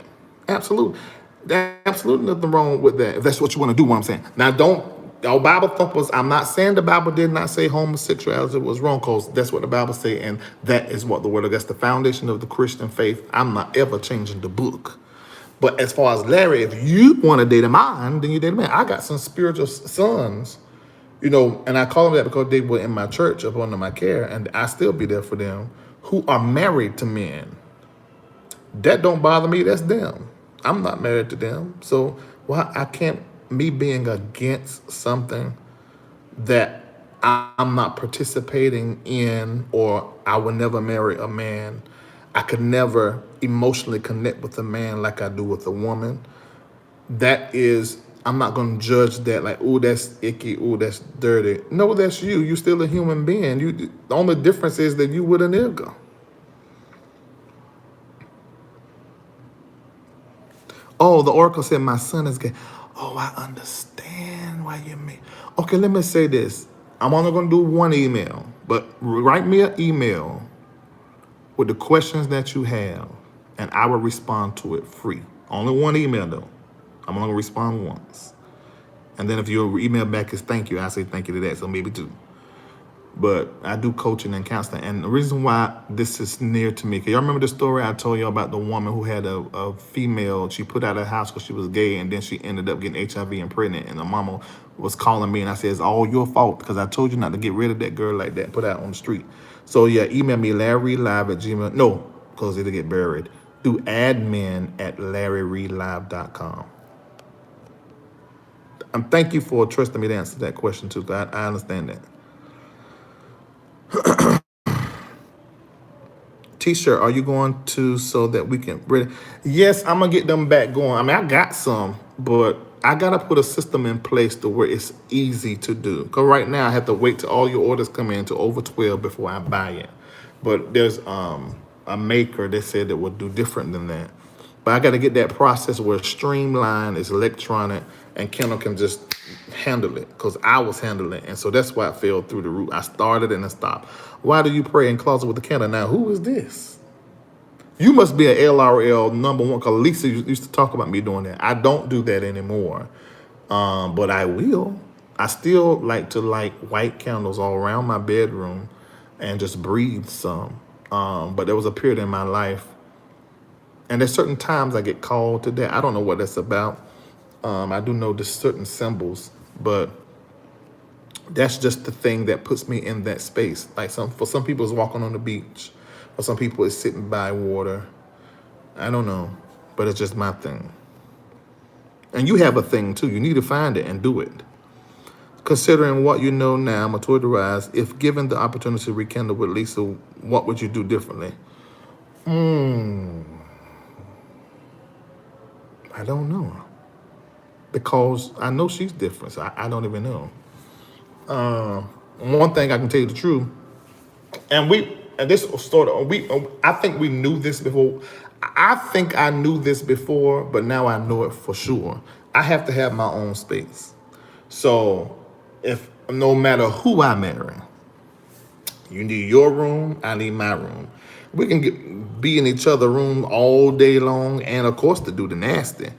Absolutely. There's absolutely nothing wrong with that. If that's what you want to do, what I'm saying. Now Bible thumpers, I'm not saying the Bible did not say homosexuality was wrong, because that's what the Bible say, and that is what the word of, that's the foundation of the Christian faith. I'm not ever changing the book. But as far as Larry, if you want to date a man, then you date a man. I got some spiritual sons, and I call them that because they were in my church up under my care, and I still be there for them, who are married to men. That don't bother me. That's them. I'm not married to them. So I can't, me being against something that I'm not participating in, or I would never marry a man. I could never emotionally connect with a man like I do with a woman. That is, I'm not going to judge that like, oh, that's icky, oh, that's dirty. No, that's you. You're still a human being. The only difference is that you with a nigga. Oh, the oracle said my son is gay. Oh, I understand why you mean. Okay, let me say this. I'm only going to do one email, but write me an email with the questions that you have, and I will respond to it free. Only one email, though. I'm only going to respond once. And then if your email back is thank you, I say thank you to that, so maybe two. But I do coaching and counseling. And the reason why this is near to me, because y'all remember the story I told you about the woman who had a female, she put out of the house because she was gay, and then she ended up getting HIV and pregnant, and the mama was calling me, and I said, it's all your fault, because I told you not to get rid of that girl like that, put out on the street. So yeah, email me LarryReidLive@gmail. No, because it'll get buried. Do admin@LarryReidLive.com. Thank you for trusting me to answer that question too, because I understand that. T-shirt, are you going to, so that we can ready? Yes, I'm gonna get them back going. I mean, I got some, but I gotta put a system in place to where it's easy to do. Cause right now I have to wait till all your orders come in to over 12 before I buy it. But there's a maker that said that will do different than that. But I gotta get that process where it's streamlined, it's electronic, and Kendall can just handle it, because I was handling it. And so that's why I fell through the roof. I started and I stopped. Why do you pray in closet with the candle? Now, who is this? You must be an LRL #1, because Lisa used to talk about me doing that. I don't do that anymore, but I will. I still like to light white candles all around my bedroom and just breathe some. But there was a period in my life, and there's certain times I get called to that. I don't know what that's about. I do know there's certain symbols, but that's just the thing that puts me in that space. Like for some people, it's walking on the beach. For some people, it's sitting by water. I don't know, but it's just my thing. And you have a thing too. You need to find it and do it. Considering what you know now, I'm a tour to rise. If given the opportunity to rekindle with Lisa, what would you do differently? I don't know. Because I know she's different, so I don't even know. One thing I can tell you the truth, and this sort of, I think we knew this before. I think I knew this before, but now I know it for sure. I have to have my own space. So if no matter who I marry, you need your room, I need my room. We can be in each other's room all day long, and of course to do the nasty.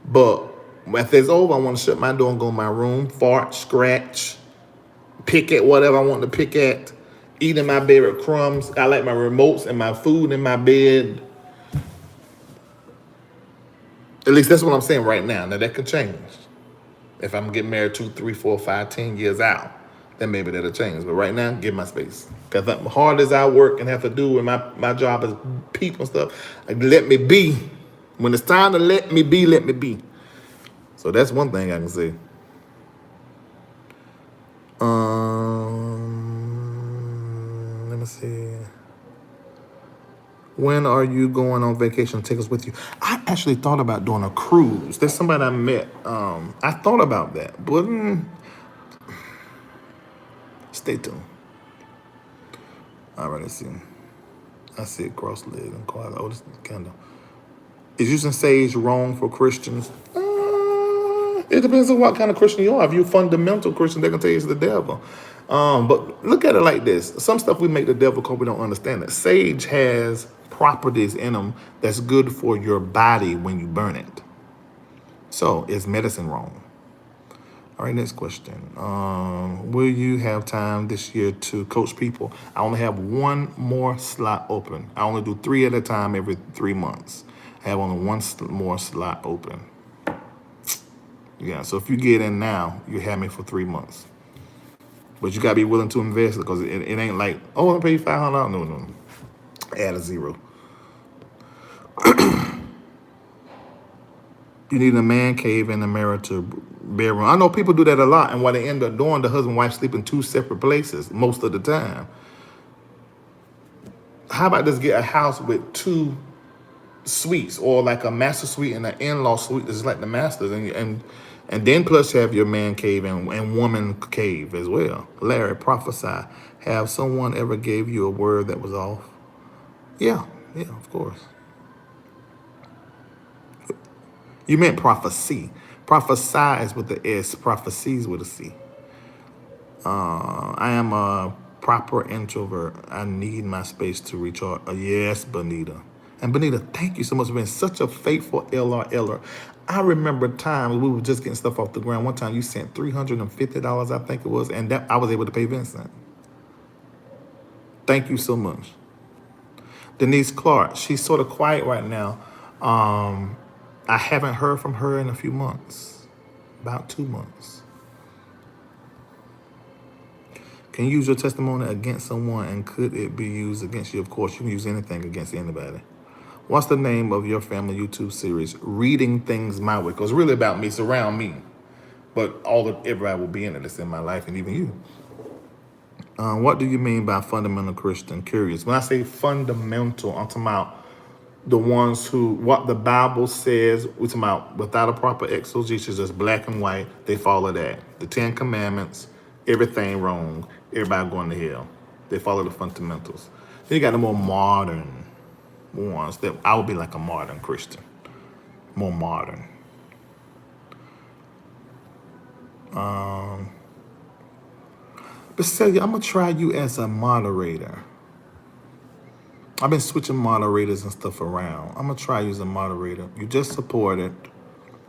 But if it's over, I want to shut my door and go in my room, fart, scratch, pick at whatever I want to pick at, eating my favorite crumbs. I like my remotes and my food in my bed. At least that's what I'm saying right now. Now that could change. If I'm getting married 2, 3, 4, 5, 10 years out, then maybe that'll change. But right now, give my space. Because hard as I work and have to do, and my job is people and stuff, like, let me be. When it's time to let me be, let me be. So that's one thing I can say. When are you going on vacation? Take us with you. I actually thought about doing a cruise. There's somebody I met. I thought about that, but stay tuned. All right, let's see. I see it cross-legged and quiet. Oh, this candle. Is using sage wrong for Christians? It depends on what kind of Christian you are. If you're a fundamental Christian, they can tell you it's the devil. But look at it like this. Some stuff we make the devil because we don't understand it. Sage has properties in them that's good for your body when you burn it. So is medicine wrong? All right, next question. Will you have time this year to coach people? I only have one more slot open. I only do 3 at a time every 3 months. I have only one more slot open. Yeah, so if you get in now, you have me for 3 months. But you gotta be willing to invest because it ain't like, oh, I'll pay you $500. No. Add a zero. You need a man cave and a mirror to bedroom. I know people do that a lot, and what they end up doing, the husband and wife sleep in 2 separate places most of the time. How about just get a house with 2 suites, or like a master suite and an in-law suite that's like the masters, and then plus have your man cave and woman cave as well. Larry, prophesy. Have someone ever gave you a word that was off? Yeah, of course. You meant prophecy. Prophesy is with the S. Prophecies with a C. I am a proper introvert. I need my space to recharge. Yes, Bonita. And Bonita, thank you so much for being such a faithful LRLer. I remember times we were just getting stuff off the ground. One time you sent $350, I think it was, and that I was able to pay Vincent. Thank you so much. Denise Clark, she's sort of quiet right now. I haven't heard from her in a few months, about 2 months. Can you use your testimony against someone, and could it be used against you? Of course, you can use anything against anybody. What's the name of your family YouTube series? Reading Things My Way. Because it's really about me, surround me. But everybody will be in it that's in my life, and even you. What do you mean by fundamental Christian? Curious. When I say fundamental, I'm talking about the ones who, what the Bible says, we're talking about without a proper exegesis, just black and white, they follow that. The 10 Commandments, everything wrong, everybody going to hell. They follow the fundamentals. Then you got the more modern ones that I would be like a modern Christian. More modern. But Celia, I'm going to try you as a moderator. I've been switching moderators and stuff around. I'm going to try you as a moderator. You just supported.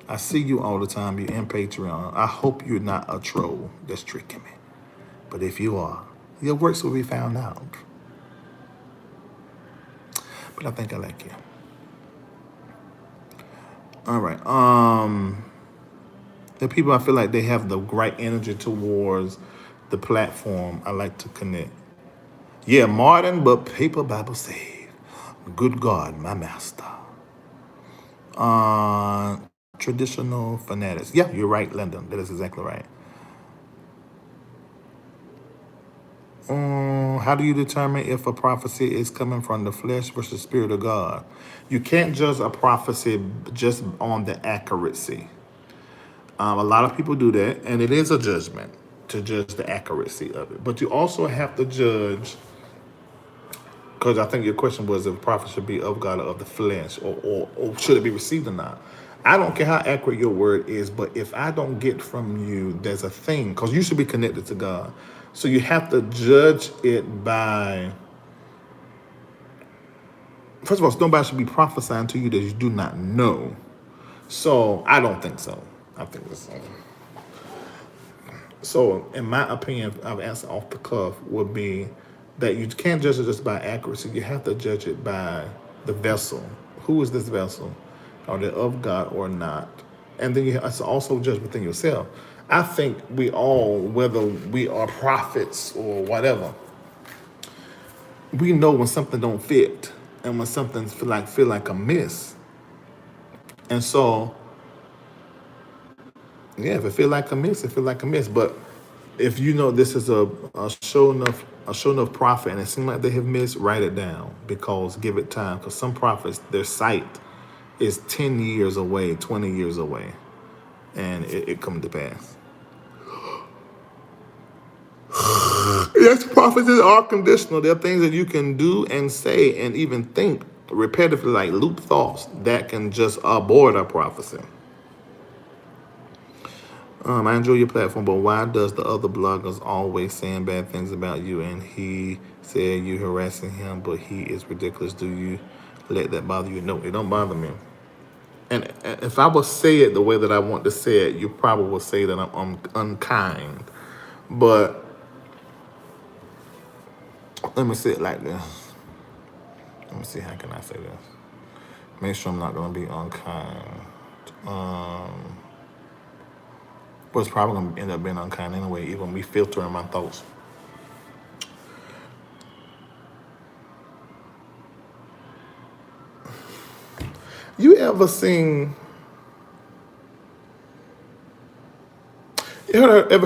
I see you all the time. You're in Patreon. I hope you're not a troll that's tricking me. But if you are, your works will be found out. But I think I like you. All right. The people I feel like they have the right energy towards the platform, I like to connect. Yeah, modern, but paper Bible save. Good God, my master. Traditional fanatics. Yeah, you're right, Lyndon. That is exactly right. How do you determine if a prophecy is coming from the flesh versus the spirit of God? You can't judge a prophecy just on the accuracy. A lot of people do that, and it is a judgment to judge the accuracy of it. But you also have to judge, because I think your question was if a prophet should be of God or of the flesh, or should it be received or not. I don't care how accurate your word is, but if I don't get from you, there's a thing, because you should be connected to God. So you have to judge it by, first of all, nobody should be prophesying to you that you do not know. So I don't think so. I think this. So in my opinion, I've answered off the cuff would be that you can't judge it just by accuracy. You have to judge it by the vessel. Who is this vessel? Are they of God or not? And then you have to also judge within yourself. I think we all, whether we are prophets or whatever, we know when something don't fit and when something feel like a miss. And so, yeah, if it feel like a miss, it feel like a miss. But if you know this is a show enough a sure enough prophet and it seems like they have missed, write it down, because give it time. Because some prophets, their sight is 10 years away, 20 years away, and it come to pass. Yes, prophecies are conditional. There are things that you can do and say and even think repetitively, like loop thoughts, that can just abort a prophecy. I enjoy your platform, but why does the other bloggers always saying bad things about you? And he said you harassing him, but he is ridiculous. Do you let that bother you? No, it don't bother me. And if I would say it the way that I want to say it, you probably will say that I'm unkind. But let me say it like this. Let me see, how can I say this? Make sure I'm not going to be unkind. But it's probably going to end up being unkind anyway, even me filtering my thoughts. You ever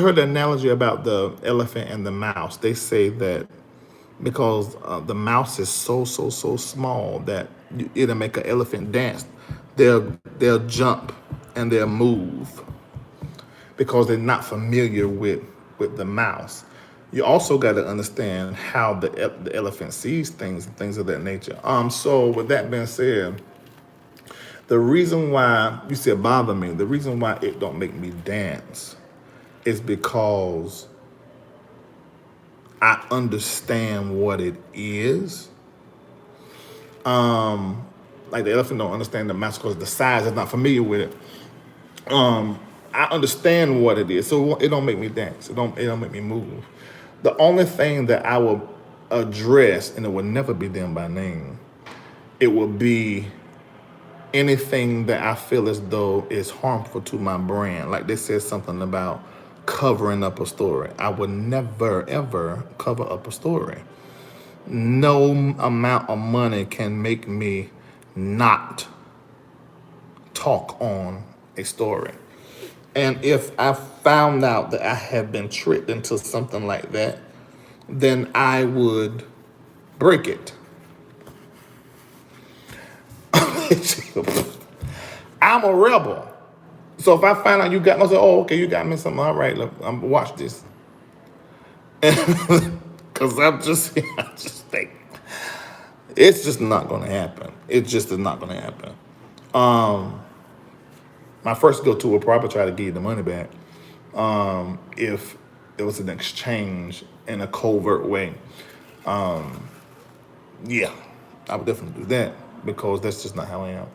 heard the analogy about the elephant and the mouse? They say that because the mouse is so small that it'll make an elephant dance. They'll jump and they'll move because they're not familiar with the mouse. You also got to understand how the elephant sees things and things of that nature. So with that being said, the reason why you said bother me, the reason why it don't make me dance is because I understand what it is. Like the elephant don't understand the mouse because the size is not familiar with it. I understand what it is, so it don't make me dance. It don't make me move. The only thing that I will address, and it will never be them by name, it will be anything that I feel as though is harmful to my brand. Like they said something about covering up a story. I would never, ever cover up a story. No amount of money can make me not talk on a story. And if I found out that I have been tricked into something like that, then I would break it. I'm a rebel. So if I find out you got me, I say, oh, okay, you got me something. All right, look, watch this. Because I just think it's just not going to happen. It just is not going to happen. My first go-to would probably try to give you the money back if it was an exchange in a covert way. Yeah, I would definitely do that because that's just not how I am.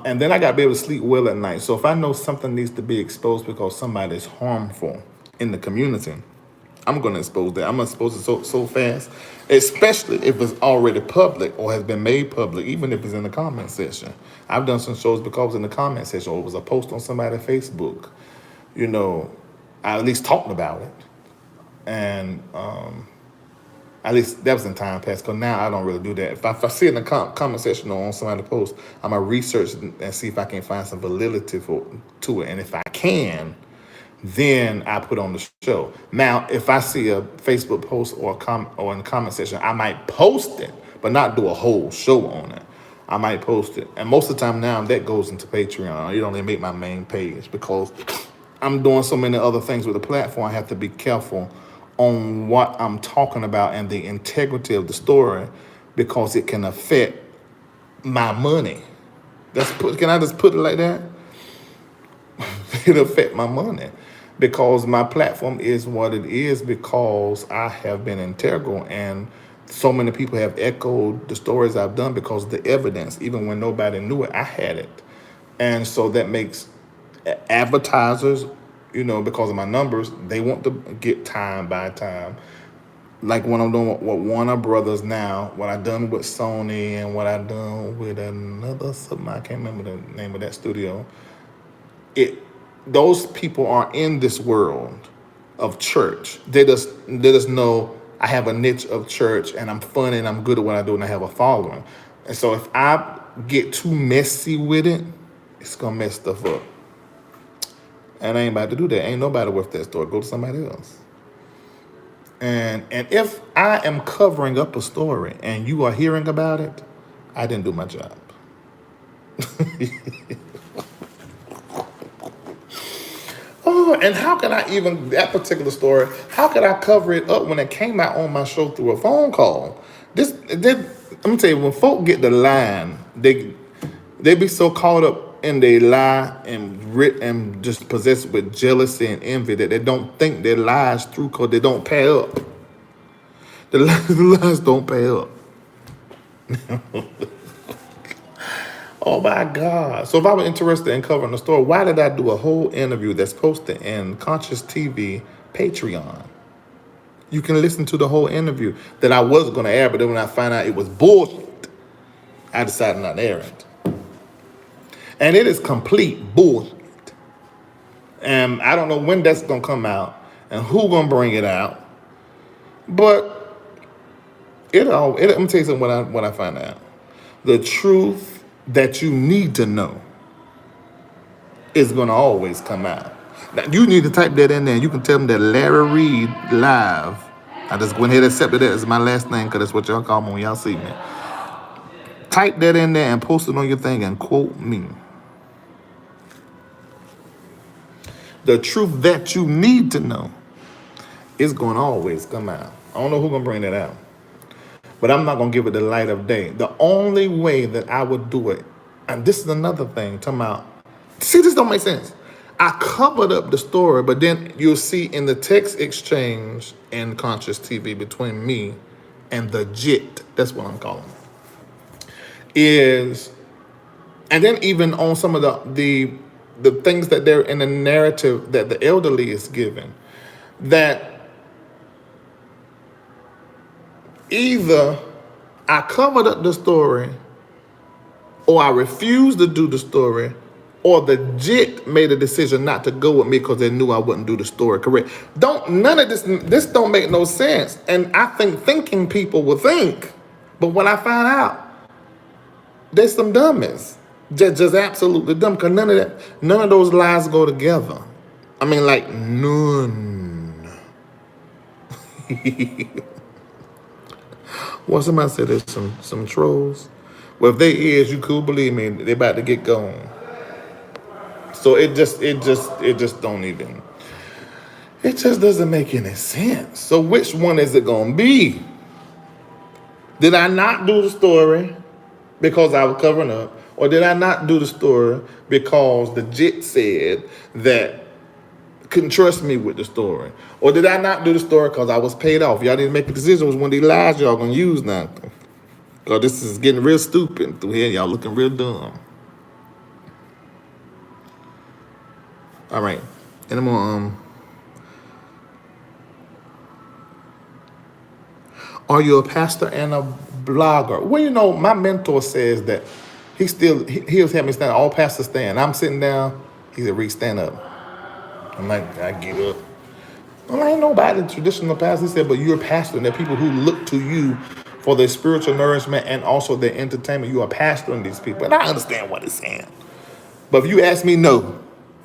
And then I got to be able to sleep well at night. So if I know something needs to be exposed because somebody is harmful in the community, I'm going to expose that. I'm going to expose it so fast, especially if it's already public or has been made public, even if it's in the comment section. I've done some shows because it was in the comment section or it was a post on somebody's Facebook. You know, I at least talked about it. And at least that was in time past, because now I don't really do that. If I see it in the comment section or on somebody's post, I'm going to research and see if I can find some validity to it. And if I can, then I put on the show. Now, if I see a Facebook post or in the comment section, I might post it, but not do a whole show on it. I might post it. And most of the time now, that goes into Patreon. You don't even make my main page because I'm doing so many other things with the platform. I have to be careful on what I'm talking about and the integrity of the story because it can affect my money. Can I just put it like that? It'll affect my money because my platform is what it is because I have been integral and so many people have echoed the stories I've done because of the evidence. Even when nobody knew it, I had it. And so that makes advertisers, because of my numbers, they want to get time by time. Like when I'm doing what Warner Brothers now, what I done with Sony and what I done with another, I can't remember the name of that studio. Those people are in this world of church. They just know I have a niche of church and I'm funny and I'm good at what I do and I have a following. And so if I get too messy with it, it's gonna mess stuff up. And I ain't about to do that. Ain't nobody worth that story. Go to somebody else. And if I am covering up a story and you are hearing about it, I didn't do my job. Oh, and how can I even, that particular story, how could I cover it up when it came out on my show through a phone call? Let me tell you, when folk get the line, they be so caught up in they lie and just possessed with jealousy and envy that they don't think their lies through because they don't pay up. The lies don't pay up. Oh my God. So if I were interested in covering the story, why did I do a whole interview that's posted in Conscious TV Patreon? You can listen to the whole interview that I was going to air, but then when I found out it was bullshit, I decided not to air it. And it is complete bullshit. And I don't know when that's going to come out and who going to bring it out. But let me tell you something when I find out. The truth that you need to know is going to always come out. Now, you need to type that in there. You can tell them that LarryReidLive. I just went ahead and accepted that as my last name because that's what y'all call me when y'all see me. Type that in there and post it on your thing and quote me. The truth that you need to know is going to always come out. I don't know who's going to bring that out, but I'm not going to give it the light of day. The only way that I would do it, and this is another thing, talking about, see, this don't make sense. I covered up the story, but then you'll see in the text exchange in Conscious TV between me and the JIT, that's what I'm calling it, and then even on some of the things that they're in the narrative that the elderly is given, that either I covered up the story or I refused to do the story, or the JIT made a decision not to go with me because they knew I wouldn't do the story correct. None of this don't make no sense. And I think thinking people will think. But when I find out, there's some dummies. Just absolutely dumb, because none of those lies go together. I mean, like, none. Well, somebody said there's some trolls. Well, if they is, you cool, believe me, they about to get gone. So it just don't even, it just doesn't make any sense. So which one is it gonna be? Did I not do the story because I was covering up? Or did I not do the story because the JIT said that couldn't trust me with the story? Or did I not do the story because I was paid off? Y'all need to make a decision. It was one of these lies y'all gonna use now. Because this is getting real stupid through here. Y'all looking real dumb. All right. Any more? Are you a pastor and a blogger? Well, you know, my mentor says that he'll have me stand. All pastors stand. I'm sitting down. He said, Reid, stand up. I'm like, I get up. I'm like, ain't nobody traditional pastor. He said, but you're a pastor, and there are people who look to you for their spiritual nourishment and also their entertainment. You are pastoring these people. And I understand what he's saying. But if you ask me, no.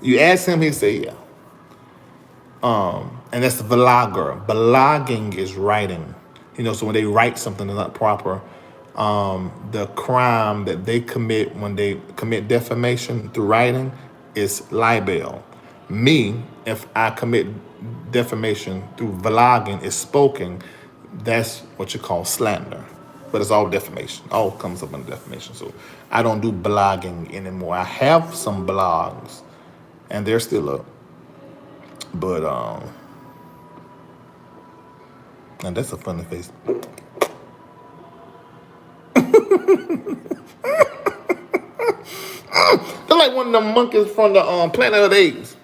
You ask him, he'll say, yeah. And that's the vlogger. Blogging is writing. You know, so when they write something that's not proper, the crime that they commit when they commit defamation through writing is libel. Me, if I commit defamation through vlogging, is spoken, that's what you call slander. But it's all defamation. All comes up under defamation. So I don't do blogging anymore. I have some blogs, and they're still up. But and that's a funny face. They're like one of them monkeys from the Planet of the Apes.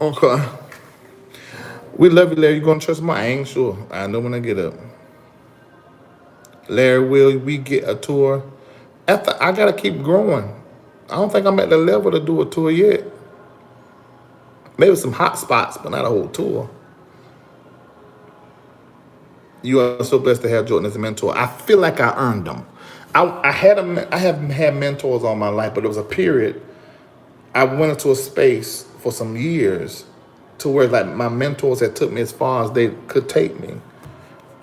Okay. We love you, Larry. You gonna trust me? I ain't sure. I know when I get up. Larry, will we get a tour? I gotta keep growing. I don't think I'm at the level to do a tour yet. Maybe some hot spots, but not a whole tour. You are so blessed to have Jordan as a mentor. I feel like I earned them. I haven't had mentors all my life, but there was a period I went into a space for some years to where like my mentors had took me as far as they could take me,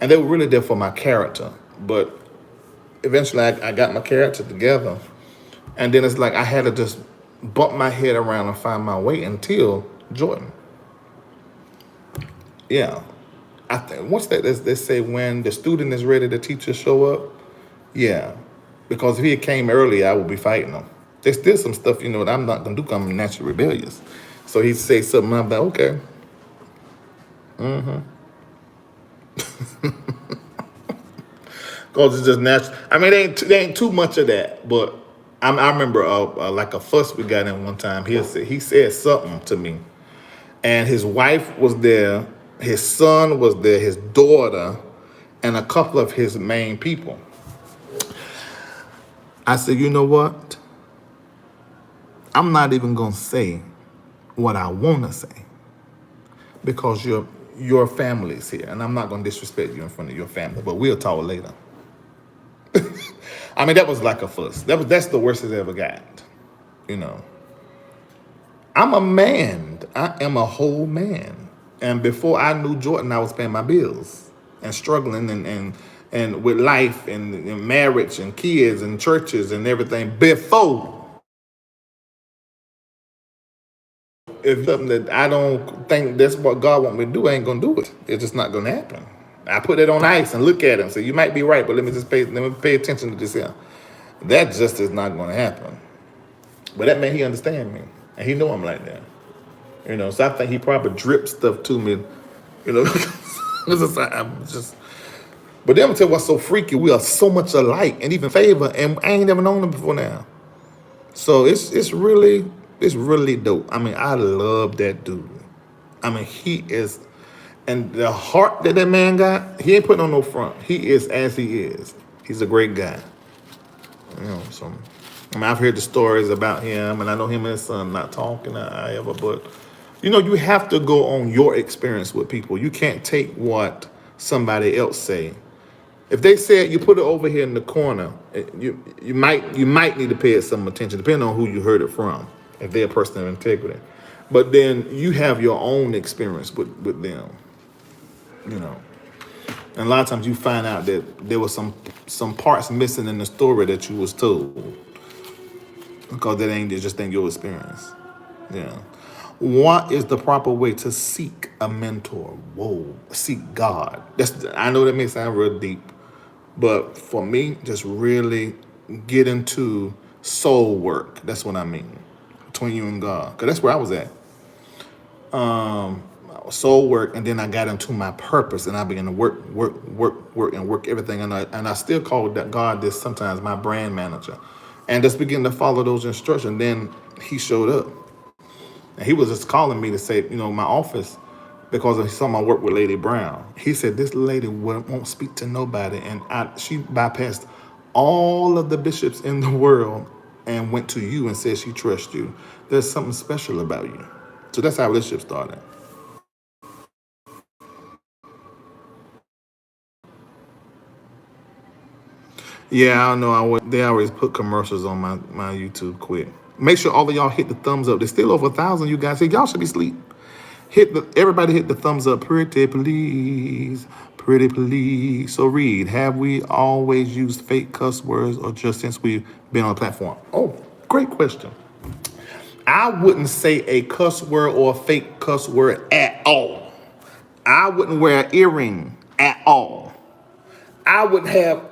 and they were really there for my character. But eventually, I got my character together, and then it's like I had to just bump my head around and find my way until Jordan. Yeah, I think once they say when the student is ready, the teacher show up. Yeah, because if he had came early, I would be fighting him. There's still some stuff, that I'm not gonna do 'cause I'm naturally rebellious. So he'd say something, I'm like, okay. Because it's just natural. I mean, there ain't too much of that, but I remember like a fuss we got in one time. He said something to me, and his wife was there, his son was there, his daughter, and a couple of his main people. I said, you know what? I'm not even gonna say what I want to say because your family's here, and I'm not gonna disrespect you in front of your family, but we'll talk later. I mean, that was like a fuss. That's the worst it ever got. You know, I'm a man. I am a whole man, and before I knew Jordan, I was paying my bills and struggling and with life and marriage and kids and churches and everything before. If something that I don't think that's what God want me to do, I ain't gonna do it. It's just not gonna happen. I put it on ice and look at him. So you might be right, but let me pay attention to this here. That just is not gonna happen. But that man, he understand me, and he know I'm like that. So I think he probably dripped stuff to me. It's just, I'm just. But then I'm tell you what's so freaky. We are so much alike, and even favor, and I ain't never known him before now. So it's really dope. I mean, I love that dude. I mean, he is, and the heart that man got, he ain't putting on no front. He is as he is. He's a great guy. So I mean, I've heard the stories about him, and I know him and his son not talking ever, but you have to go on your experience with people. You can't take what somebody else say. If they said you put it over here in the corner, you might need to pay it some attention, depending on who you heard it from, if they're a person of integrity. But then you have your own experience with them, you know. And a lot of times you find out that there was some parts missing in the story that you was told, because it just ain't your experience. Yeah. What is the proper way to seek a mentor? Whoa, seek God. I know that may sound real deep, but for me, just really get into soul work. That's what I mean, between you and God, because that's where I was at. Soul work, and then I got into my purpose, and I began to work, and work everything. And I still call that God this sometimes my brand manager, and just begin to follow those instructions. Then he showed up, and he was just calling me to say, my office, because he saw my work with Lady Brown. He said this lady won't speak to nobody, and she bypassed all of the bishops in the world and went to you and said she trusts you. There's something special about you. So that's how our relationship started. Yeah, I don't know. They always put commercials on my YouTube quick. Make sure all of y'all hit the thumbs up. There's still over 1,000 you guys. Y'all should be asleep. Everybody hit the thumbs up, pretty please, pretty please. So Reid, have we always used fake cuss words or just since we've been on the platform? Oh, great question. I wouldn't say a cuss word or a fake cuss word at all. I wouldn't wear an earring at all. I wouldn't have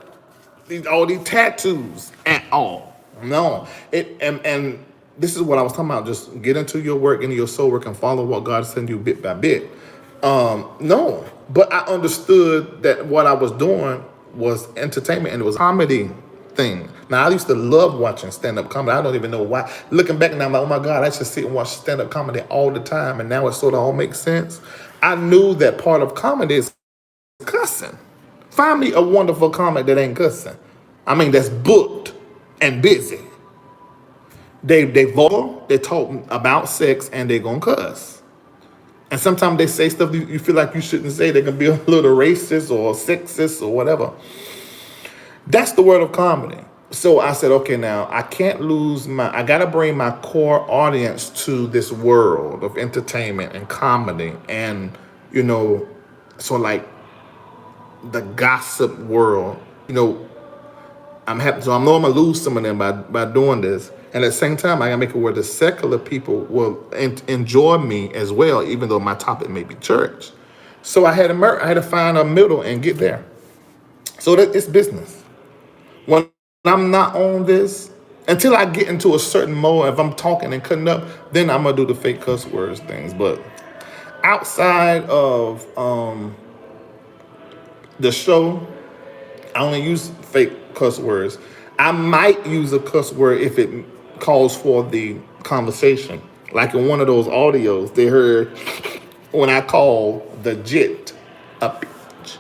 all these tattoos at all. No. And this is what I was talking about. Just get into your work, into your soul work, and follow what God is sending you bit by bit. No. But I understood that what I was doing was entertainment, and it was a comedy thing. Now, I used to love watching stand-up comedy. I don't even know why. Looking back now, I'm like, oh my God, I should sit and watch stand-up comedy all the time. And now it sort of all makes sense. I knew that part of comedy is cussing. Find me a wonderful comic that ain't cussing. I mean, that's booked and busy. They vulgar, they talk about sex, and they gonna cuss. And sometimes they say stuff you feel like you shouldn't say. They can be a little racist or sexist or whatever. That's the world of comedy. So I said, okay, now I can't lose I gotta bring my core audience to this world of entertainment and comedy and, you know, so like the gossip world, you know, I'm happy. So I know I'm gonna lose some of them by doing this. And at the same time, I gotta make it where the secular people will enjoy me as well, even though my topic may be church. So I had to find a middle and get there. So that it's business. When I'm not on this, until I get into a certain mode, if I'm talking and cutting up, then I'm gonna do the fake cuss words things. But outside of the show, I only use fake cuss words. I might use a cuss word if it calls for the conversation. Like in one of those audios, they heard when I call the jit a bitch.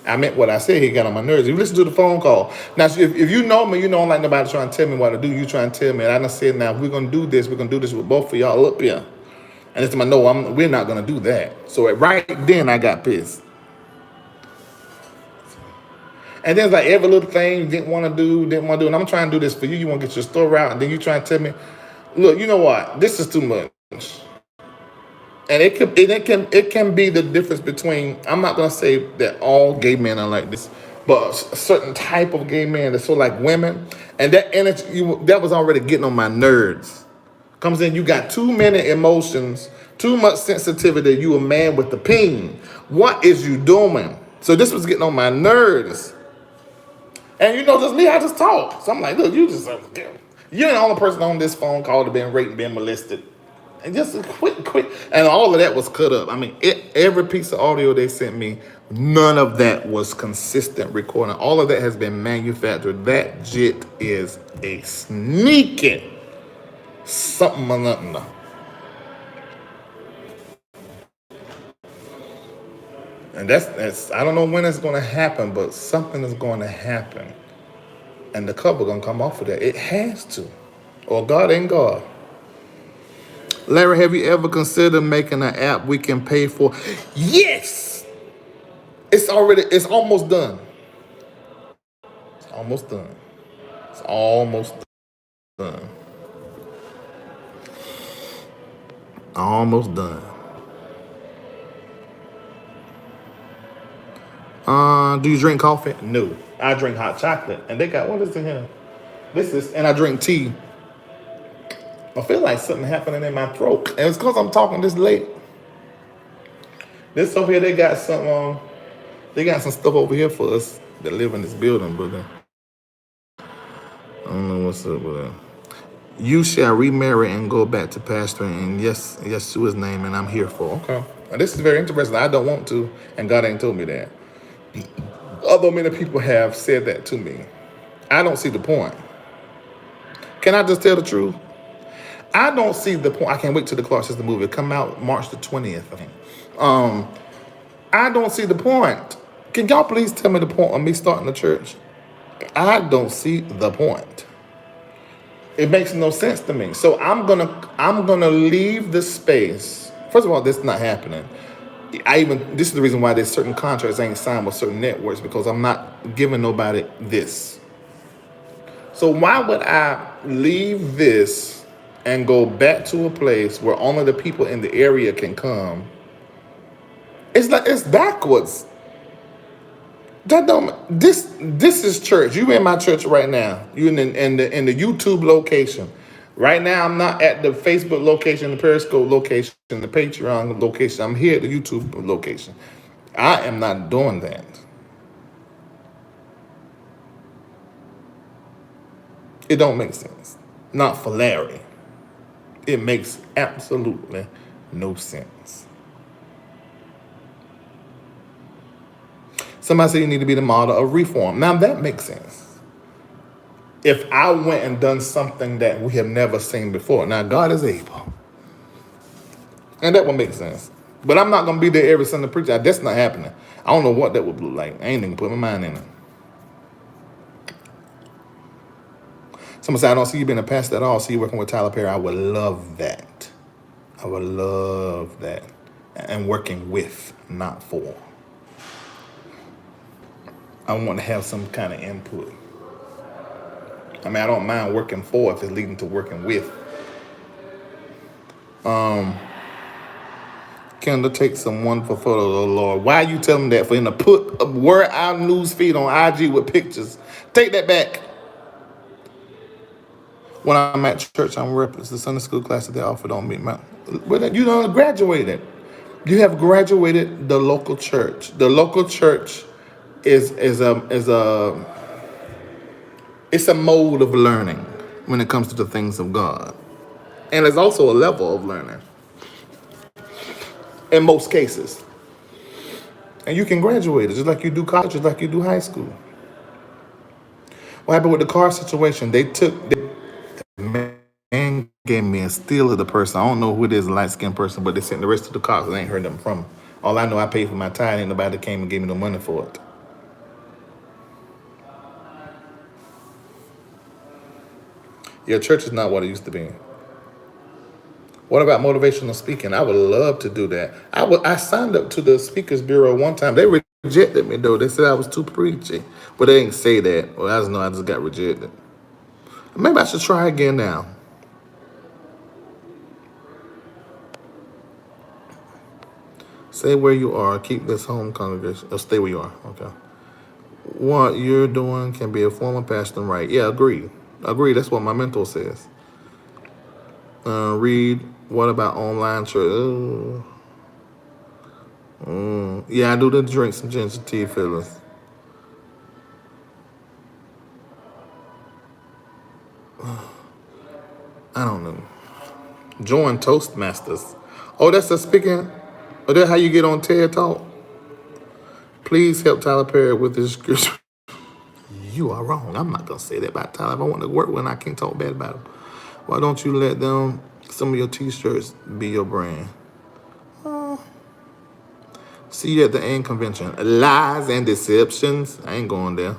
I meant what I said. He got on my nerves. You listen to the phone call. Now, if you know me, you know I don't like nobody trying to tell me what to do. You trying to tell me. And I done said, now, if we're going to do this, we're going to do this with both of y'all up here. And it's my no, we're not going to do that. So right then, I got pissed. And then it's like every little thing you didn't want to do. And I'm trying to do this for you. You want to get your store out. And then you try to tell me, look, you know what? This is too much. And it can be the difference between, I'm not gonna say that all gay men are like this, but a certain type of gay man that's so like women, and that energy that was already getting on my nerves. Comes in, you got too many emotions, too much sensitivity. You a man with the ping. What is you doing? So this was getting on my nerves. And you know, just me, I just talk. So I'm like, look, you're the only person on this phone call that been raped and been molested. And just quick. And all of that was cut up. I mean, every piece of audio they sent me, none of that was consistent recording. All of that has been manufactured. That jit is a sneaky something or nothing. And that's I don't know when it's going to happen, but something is going to happen. And the cover going to come off of that. It has to. Or God ain't God. Larry, have you ever considered making an app we can pay for? Yes! It's almost done. It's almost done. It's almost done. Almost done. Do you drink coffee? No. I drink hot chocolate. And they got, what is in here? And I drink tea. I feel like something happening in my throat. And it's because I'm talking this late. This over here, they got some stuff over here for us that live in this building, but I don't know what's up with that. You shall remarry and go back to pastoring, and yes to his name, and I'm here for. Okay. Now, this is very interesting. I don't want to, and God ain't told me that. Although many people have said that to me. I don't see the point. Can I just tell the truth? I don't see the point. I can't wait till the Clark Sister movie come out March the 20th, I think. I don't see the point. Can y'all please tell me the point of me starting the church? I don't see the point. It makes no sense to me. So I'm gonna leave the space. First of all, this is not happening. This is the reason why there's certain contracts I ain't signed with certain networks, because I'm not giving nobody this. So why would I leave this and go back to a place where only the people in the area can come? It's backwards. This is church. You in my church right now. You in the YouTube location. Right now, I'm not at the Facebook location, the Periscope location, the Patreon location. I'm here at the YouTube location. I am not doing that. It don't make sense. Not for Larry. It makes absolutely no sense. Somebody said you need to be the model of reform. Now that makes sense. If I went and done something that we have never seen before. Now God is able. And that would make sense. But I'm not going to be there every Sunday preaching. That's not happening. I don't know what that would look like. I ain't even put my mind in it. Someone said, I don't see you being a pastor at all. I see you working with Tyler Perry. I would love that. I would love that. And working with, not for. I want to have some kind of input. I mean, I don't mind working for if it's leading to working with. Kendall, take some wonderful photos, oh Lord. Why are you telling me that? For him to put word our news feed on IG with pictures. Take that back. When I'm at church, I'm repping the Sunday school class that they offered on me. You don't graduated. You have graduated the local church. The local church is it's a mode of learning when it comes to the things of God, and it's also a level of learning in most cases. And you can graduate it just like you do college, just like you do high school. What happened with the car situation? Man gave me a steal of the person. I don't know who it is, a light skinned person, but they sent the rest of the cars. I ain't heard them from. All I know, I paid for my tire. Ain't nobody that came and gave me no money for it. Yeah, church is not what it used to be. What about motivational speaking? I would love to do that. I signed up to the Speakers Bureau one time. They rejected me though. They said I was too preachy. But they didn't say that. Well, I just know I just got rejected. Maybe I should try again now. Stay where you are. Keep this home congregation. Or stay where you are. Okay. What you're doing can be a form of passion, right? Yeah, agree. Agree. That's what my mentor says. Reid, what about online church? Yeah, I do the drink some ginger tea, fellas. I don't know. Join Toastmasters. Oh, that's a speaking. Oh, that's how you get on TED Talk. Please help Tyler Perry with his scripture. You are wrong. I'm not gonna say that about Tyler. If I want to work with him, I can't talk bad about him. Why don't you let some of your T-shirts be your brand? See you at the AIM convention. Lies and deceptions. I ain't going there.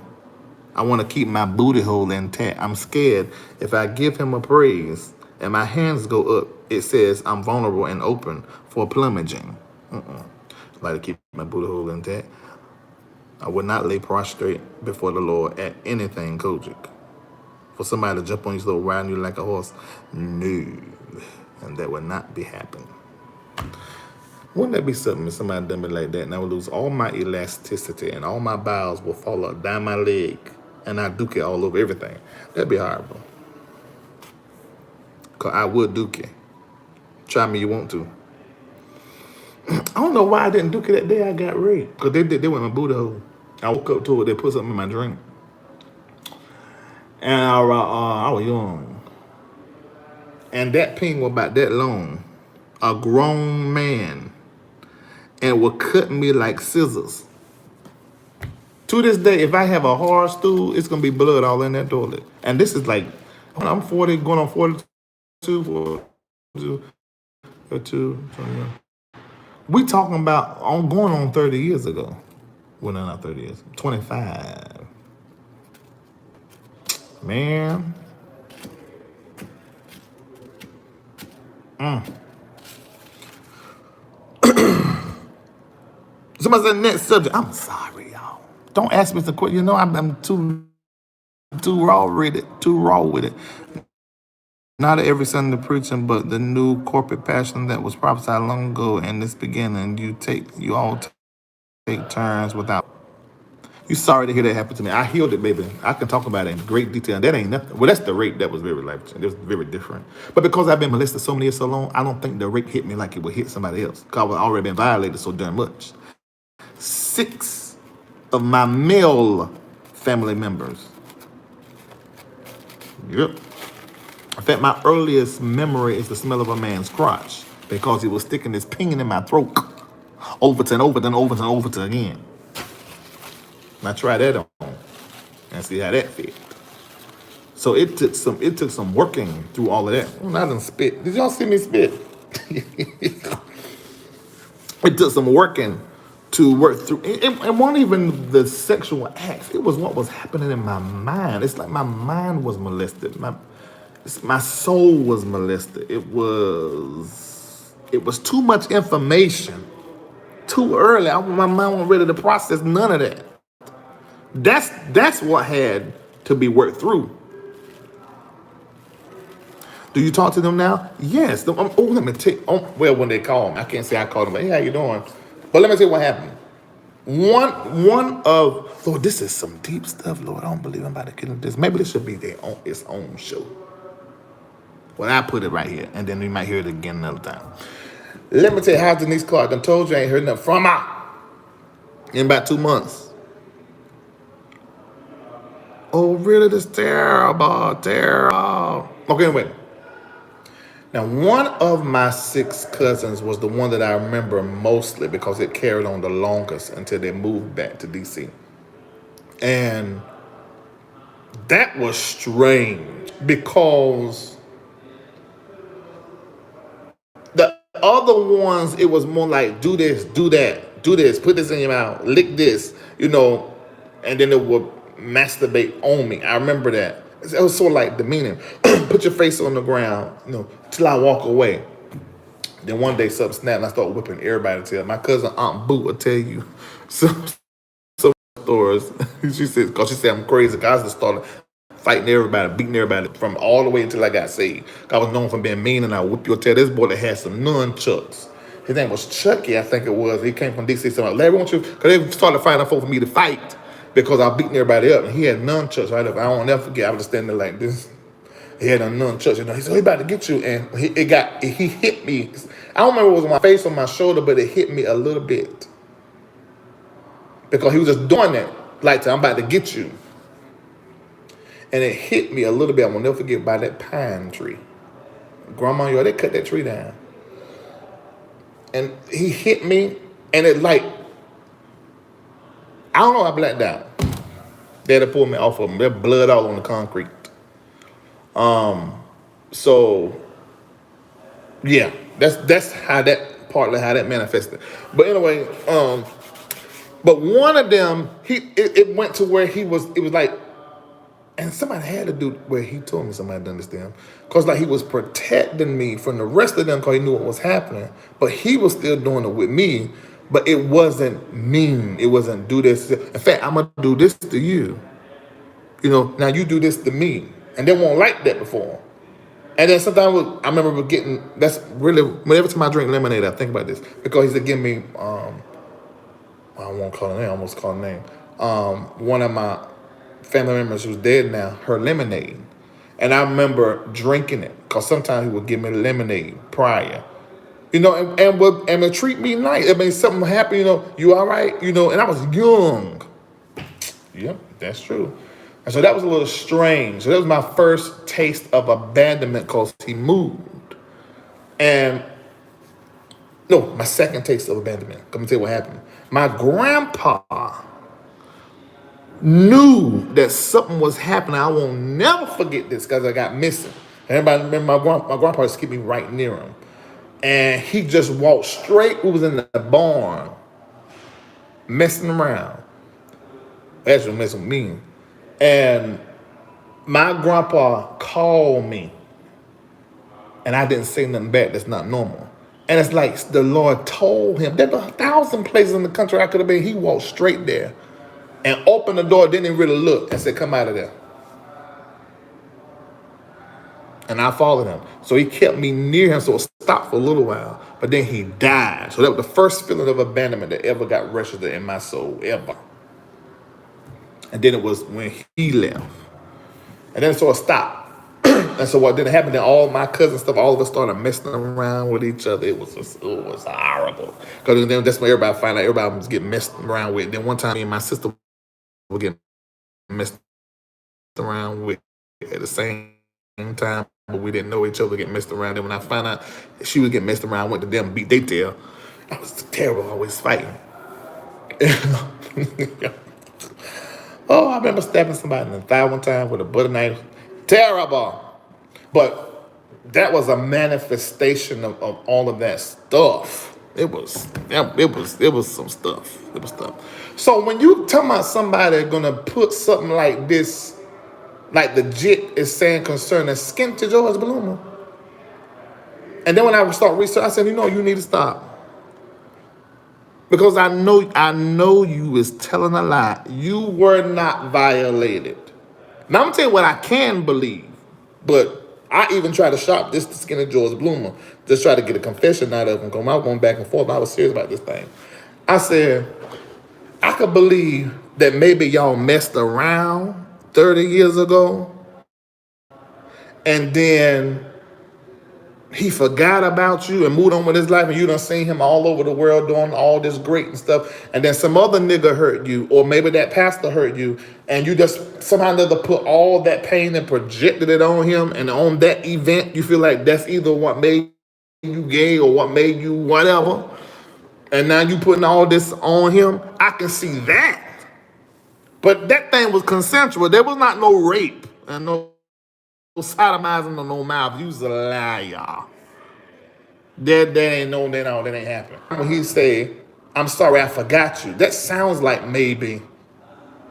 I want to keep my booty hole intact. I'm scared if I give him a praise and my hands go up, it says I'm vulnerable and open for plumaging. I like to keep my booty hole intact. I would not lay prostrate before the Lord at anything, Kojic. For somebody to jump on you, slow riding you like a horse, no. And that would not be happening. Wouldn't that be something if somebody done me like that and I would lose all my elasticity and all my bowels will fall up down my leg and I duke it all over everything? That'd be horrible. Because I would duke it. Try me, you want to. I don't know why I didn't duke it that day I got raped. Because they went in my booty hole. I woke up to it, they put something in my drink. And I was young. And that ping was about that long. A grown man. And would cut me like scissors. To this day, if I have a hard stool, it's gonna be blood all in that toilet. And this is like, I'm 40, going on 42, 42, 21. We talking about going on 30 years ago. Well, no, not 30 years, 25. Man. Somebody said next subject. I'm sorry, y'all. Don't ask me to quit. You know I'm too raw with it. Too raw with it. Not every Sunday preaching, but the new corporate passion that was prophesied long ago in this beginning. You all take turns without. You sorry to hear that happen to me. I healed it, baby. I can talk about it in great detail. That ain't nothing. Well, that's the rape that was very life-changing. It was very different. But because I've been molested so many years so long, I don't think the rape hit me like it would hit somebody else. Because I was already been violated so darn much. 6 of my male family members. Yep. In fact, my earliest memory is the smell of a man's crotch because he was sticking his ping in my throat over and over and over and over again. And I tried that on and see how that fit. So it took some working through all of that. I done spit. Did y'all see me spit? It took some working to work through. It wasn't even the sexual acts. It was what was happening in my mind. It's like my mind was molested. My soul was molested. It was It was too much information too early. My mind wasn't ready to process none of that. That's what had to be worked through. Do you talk to them now? Yes. Let me tell you. Well, when they call me, I can't say I called them. Hey, how you doing? But let me tell you what happened. One of Lord, this is some deep stuff, Lord. I don't believe I'm about to get into this. Maybe this should be its own show. Well, I put it right here, and then we might hear it again another time. Let me tell you how Denise Clark. I told you I ain't heard nothing from her in about 2 months. Oh, really? This terrible, terrible. Okay, anyway. Now, one of my 6 cousins was the one that I remember mostly because it carried on the longest until they moved back to D.C. And that was strange because the other ones, it was more like, do this, do that, do this, put this in your mouth, lick this, and then it would masturbate on me. I remember that. It was sort of like demeaning. Put your face on the ground, till I walk away. Then one day something snapped and I started whipping everybody to tell. My cousin Aunt Boo will tell you some stories. She said I'm crazy. Because I just started fighting everybody, beating everybody from all the way until I got saved. I was known for being mean and I whip your tail. This boy that had some nunchucks. His name was Chucky, I think it was. He came from D.C. Something like, Larry, won't you? Because they started finding folk for me to fight because I was beating everybody up. And he had nunchucks right up. I won't never forget. I was standing there like this. He had a nunchucks. He said, he about to get you. And he hit me. I don't remember if it was on my face or my shoulder, but it hit me a little bit. Because he was just doing that. Like, I'm about to get you. And it hit me a little bit. I will never forget by that pine tree. Grandma, they cut that tree down. And he hit me, and it I don't know, I blacked out. They had to pull me off of him. There's blood all on the concrete. So, yeah, that's partly how that manifested. But anyway, but one of them, it went to where it was like, and somebody had to do where he told me somebody to understand. Because he was protecting me from the rest of them because he knew what was happening. But he was still doing it with me. But it wasn't mean. It wasn't do this. In fact, I'm going to do this to you. Now you do this to me. And they won't like that before. And then sometimes I remember that's really, whenever time I drink lemonade, I think about this. Because he said, give me, I won't call her name, I almost called her name. One of my family members who's dead now, her lemonade. And I remember drinking it because sometimes he would give me lemonade prior. And would treat me nice. I mean, something happened, you all right? And I was young. Yep, that's true. And so that was a little strange. So that was my first taste of abandonment because he moved. And no, my second taste of abandonment. Let me tell you what happened. My grandpa knew that something was happening. I won't never forget this because I got missing. Everybody remember my grandpa used to keep me right near him. And he just walked straight. We was in the barn, messing around. Actually messing with me. And my grandpa called me. And I didn't say nothing back. That's not normal. And it's like the Lord told him. There were 1,000 places in the country I could have been. He walked straight there. And opened the door, didn't even really look, and said, come out of there. And I followed him. So he kept me near him, so it stopped for a little while. But then he died. So that was the first feeling of abandonment that ever got registered in my soul, ever. And then it was when he left. And then so it stopped. And so what didn't happen, then all my cousins stuff, all of us started messing around with each other. It was horrible. Because then that's when everybody found out everybody was getting messed around with. Then one time me and my sister were getting messed around with at the same time, but we didn't know each other get messed around. Then when I found out she was getting messed around, I went to them, beat their tail. I was terrible, always fighting. Oh, I remember stabbing somebody in the thigh one time with a butter knife. Terrible. But that was a manifestation of all of that stuff. It was some stuff. It was stuff. So when you talking about somebody gonna put something like this, like the JIT is saying concerning skin to George Bloomer, And then when I start research, I said, you know, you need to stop. Because I know you was telling a lie. You were not violated. Now I'm gonna tell you what I can believe, but I even tried to shop this to Skinny George Bloomer, just try to get a confession out of him. Because I was going back and forth. I was serious about this thing. I said, I could believe that maybe y'all messed around 30 years ago, and then he forgot about you and moved on with his life, and you done seen him all over the world doing all this great and stuff, and then some other nigga hurt you, or maybe that pastor hurt you, and you just somehow or another put all that pain and projected it on him, and on that event, you feel like that's either what made you gay or what made you whatever, and now you putting all this on him. I can see that. But that thing was consensual. There was not no rape and no sodomizing or no mouth. You's a liar. That ain't no, that ain't happen. When he say, I'm sorry, I forgot you, that sounds like maybe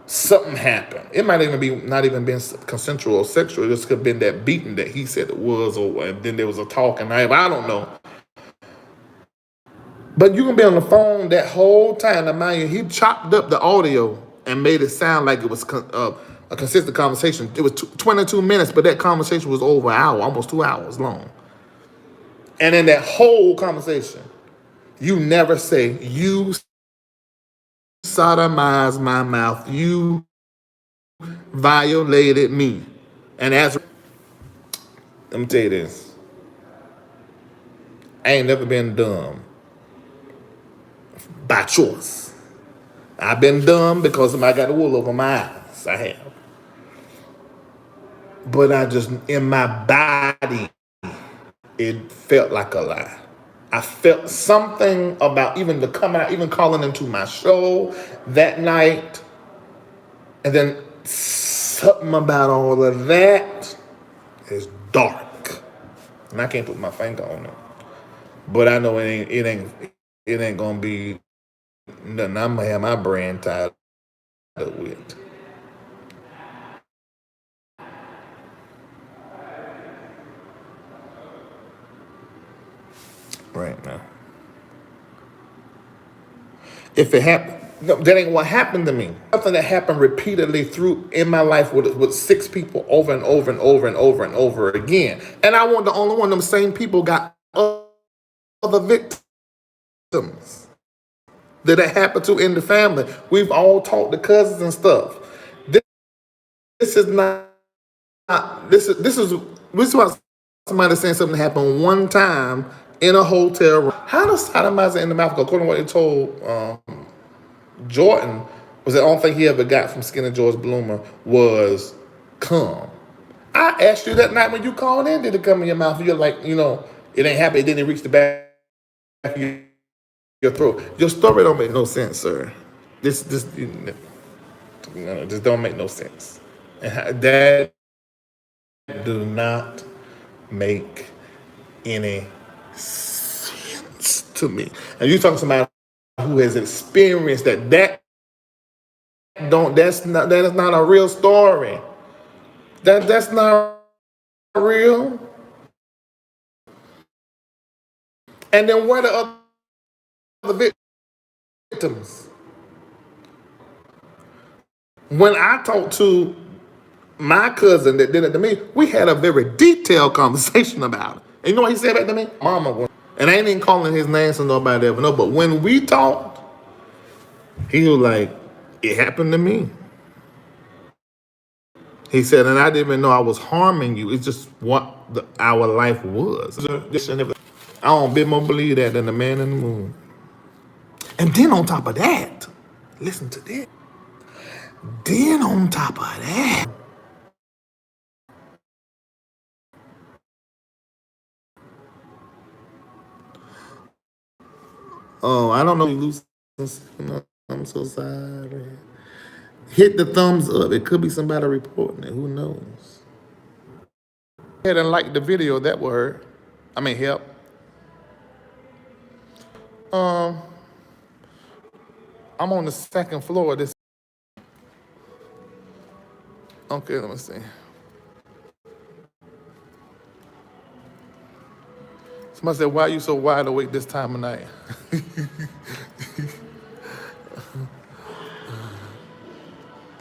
something happened. It might even be not even been consensual or sexual. It just could have been that beating that he said it was, or and then there was a talk, and I don't know. But you can be on the phone that whole time. Now, mind you, he chopped up the audio and made it sound like it was a consistent conversation. It was 22 minutes, but that conversation was over an hour, almost 2 hours long. And in that whole conversation, you never say, you sodomized my mouth. You violated me. And let me tell you this, I ain't never been dumb by choice. I've been dumb because somebody got the wool over my eyes. I have. But I just, in my body, it felt like a lie. I felt something about even the coming out, even calling into my show that night, and then something about all of that is dark, and I can't put my finger on it. But I know it ain't gonna be nothing I'm gonna have my brand tied up with. Right now. If it happened, no, that ain't what happened to me. Something that happened repeatedly through in my life with 6 people over and over and over and over and over again. And I wasn't the only one. Them same people got other victims that it happened to in the family. We've all talked to cousins and stuff. This is not. This is what somebody saying something happened one time in a hotel room. How does sodomizer in the mouth go? According to what they told Jordan, was the only thing he ever got from Skinny George Bloomer was cum. I asked you that night when you called in, did it come in your mouth? You're like, it ain't happy. It didn't reach the back of your throat. Your story don't make no sense, sir. This don't make no sense. And that do not make any sense to me. And you talking to somebody who has experienced that that is not a real story. That's not real. And then where the other victims? When I talked to my cousin that did it to me, we had a very detailed conversation about it. And you know what he said back to me? Mama. And I ain't even calling his name so nobody ever know. But when we talked, he was like, it happened to me. He said, and I didn't even know I was harming you. It's just what our life was. I don't bit more believe that than the man in the moon. And then on top of that, listen to this. Then on top of that, oh, I don't know. I'm so sorry. Hit the thumbs up. It could be somebody reporting it. Who knows? Go ahead and like the video. That will hurt. I mean, help. Um, I'm on the second floor of this. Okay, let me see. Somebody said, why are you so wide awake this time of night?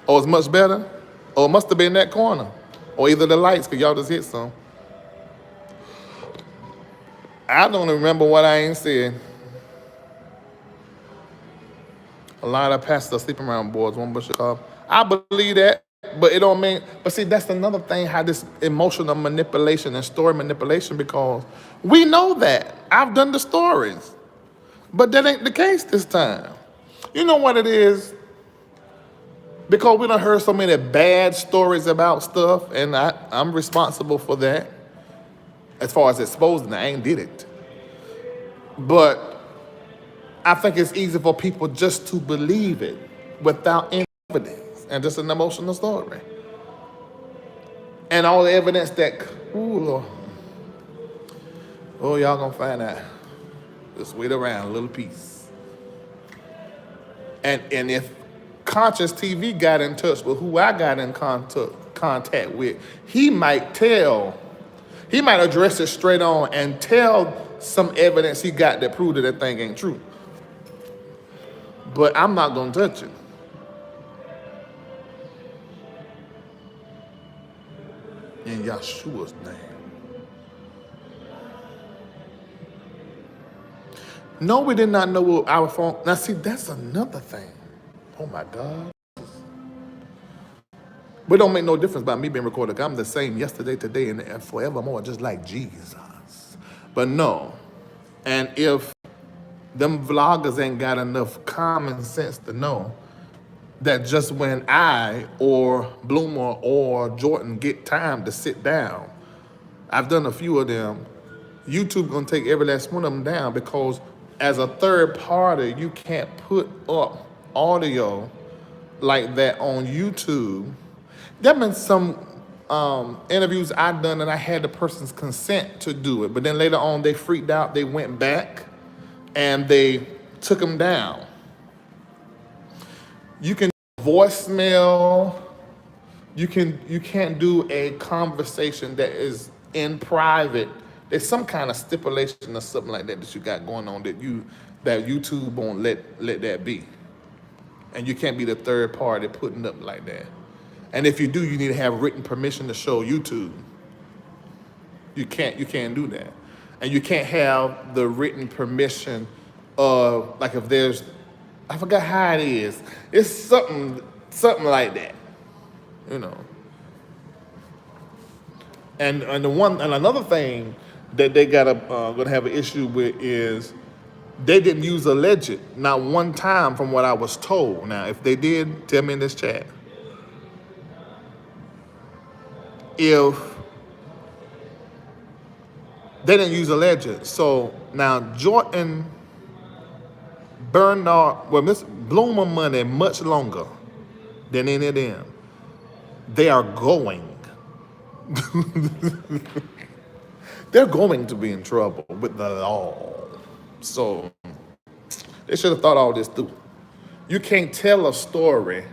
Oh, it's much better? Oh, it must have been that corner. Or either the lights, because y'all just hit some. I don't remember what I ain't said. A lot of pastors sleeping around boards, one bush of I believe that, but it don't mean, but see, that's another thing, how this emotional manipulation and story manipulation, because we know that. I've done the stories, but that ain't the case this time. You know what it is? Because we done heard so many bad stories about stuff, and I'm responsible for that. As far as exposing, I ain't did it. But I think it's easy for people just to believe it without any evidence and just an emotional story. And all the evidence that, ooh, Lord, oh, y'all gonna find out. Just wait around, a little piece. And if Conscious TV got in touch with who I got in contact with, he might address it straight on and tell some evidence he got that proved that thing ain't true. But I'm not gonna touch it. In Yeshua's name. No, we did not know what our phone. Now, see, that's another thing. Oh my God. But it don't make no difference about me being recorded. I'm the same yesterday, today, and forevermore, just like Jesus. But no. And if them vloggers ain't got enough common sense to know that just when I or Bloomer or Jordan get time to sit down, I've done a few of them, YouTube gonna take every last one of them down, because as a third party, you can't put up audio like that on YouTube. There been some interviews I've done and I had the person's consent to do it, but then later on they freaked out, they went back and they took them down. You can voicemail, you can't do a conversation that is in private. There's some kind of stipulation or something like that you got going on that YouTube won't let that be. And you can't be the third party putting up like that. And if you do, you need to have written permission to show YouTube. You can't do that. And you can't have the written permission of, like, if there's, I forgot how it is. It's something like that, you know. And another thing that they gonna have an issue with is they didn't use alleged not one time from what I was told. Now, if they did, tell me in this chat. If they didn't use alleged, so now Jordan Bernard, well, Miss Bloomer money much longer than any of them. They are going. They're going to be in trouble with the law. So they should have thought all this through. You can't tell a story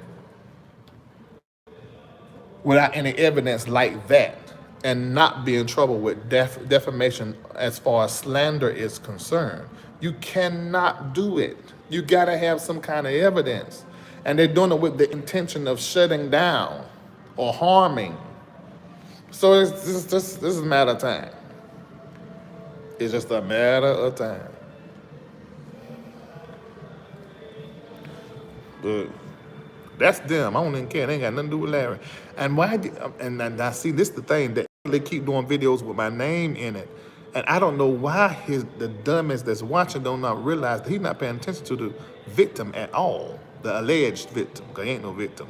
without any evidence like that and not be in trouble with defamation as far as slander is concerned. You cannot do it. You gotta have some kind of evidence. And they're doing it with the intention of shutting down or harming. So this is a matter of time. It's just a matter of time. But that's them. I don't even care. They ain't got nothing to do with Larry. And and I see this the thing, that they keep doing videos with my name in it. And I don't know why the dumbest that's watching don't not realize that he's not paying attention to the victim at all. The alleged victim, because he ain't no victim.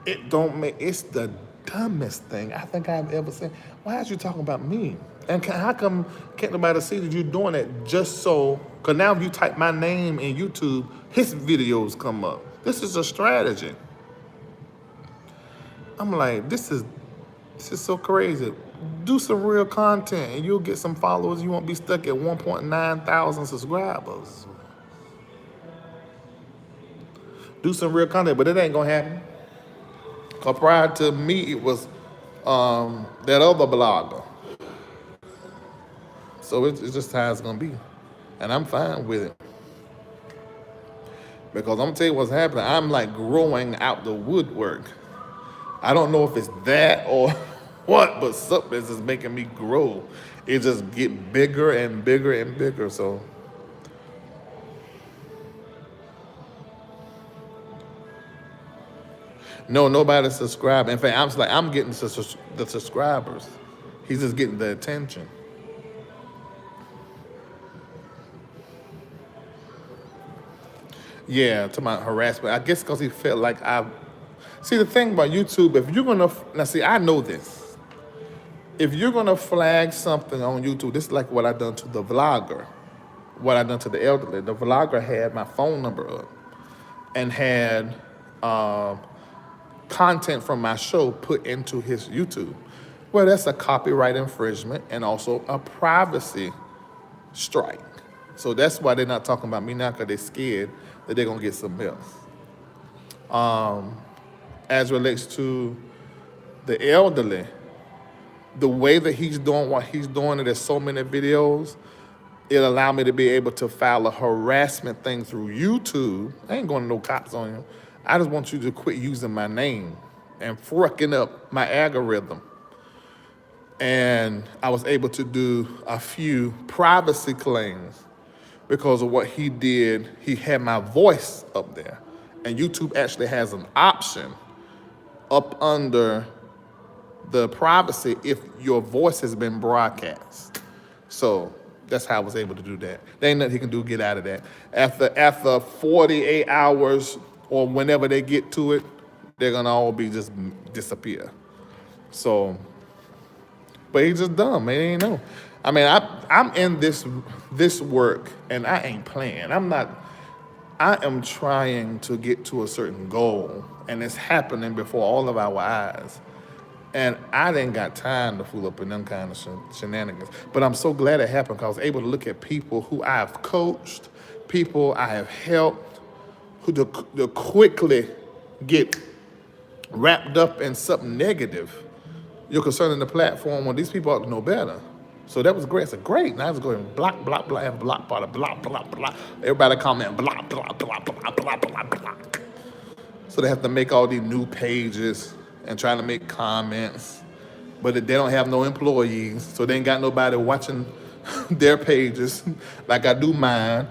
It's the dumbest thing I think I've ever seen. Why is you talking about me? And how come can't nobody see that you're doing it just so? Because now if you type my name in YouTube, his videos come up. This is a strategy. I'm like, this is so crazy. Do some real content and you'll get some followers. You won't be stuck at 1.9 thousand subscribers. Do some real content, but it ain't gonna happen. Because prior to me, it was that other blogger. So it's just how it's gonna be, and I'm fine with it because I'm gonna tell you what's happening. I'm like growing out the woodwork. I don't know if it's that or what, but something is just making me grow. It just get bigger and bigger and bigger. So no, nobody subscribed. In fact, I'm getting the subscribers. He's just getting the attention. Yeah, to my harassment. I guess because he felt like I. See, the thing about YouTube, if you're gonna now see, I know this. If you're gonna flag something on YouTube, this is like what I done to the vlogger, what I done to the elderly. The vlogger had my phone number up and had content from my show put into his YouTube. Well, that's a copyright infringement and also a privacy strike. So that's why they're not talking about me now, because they're scared that they're gonna get something else. As relates to the elderly, the way that he's doing what he's doing, and there's so many videos, it allowed me to be able to file a harassment thing through YouTube. I ain't going to no cops on you. I just want you to quit using my name and fucking up my algorithm. And I was able to do a few privacy claims because of what he did. He had my voice up there. And YouTube actually has an option up under the privacy if your voice has been broadcast. So that's how I was able to do that. There ain't nothing he can do to get out of that. After 48 hours or whenever they get to it, they're gonna all be just disappear. So, but he's just dumb, man. He ain't know. I mean, I'm in this work and I ain't playing. I am trying to get to a certain goal, and it's happening before all of our eyes. And I didn't got time to fool up in them kind of shenanigans. But I'm so glad it happened because I was able to look at people who I've coached, people I have helped, who to quickly get wrapped up in something negative. You're concerning the platform when these people ought to know better. So that was great. I said, great. Now I was going block, block, block, and block, block, block, block, block. Everybody comment block, block, block, block, block, block, block. So they have to make all these new pages and trying to make comments, but they don't have no employees, so they ain't got nobody watching their pages like I do mine.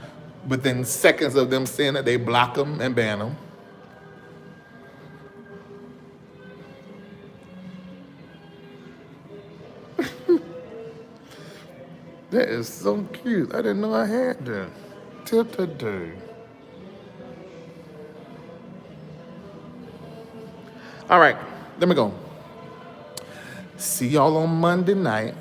But then seconds of them saying that, they block them and ban them. That is so cute. I didn't know I had that. Till today. All right, let me go. See y'all on Monday night.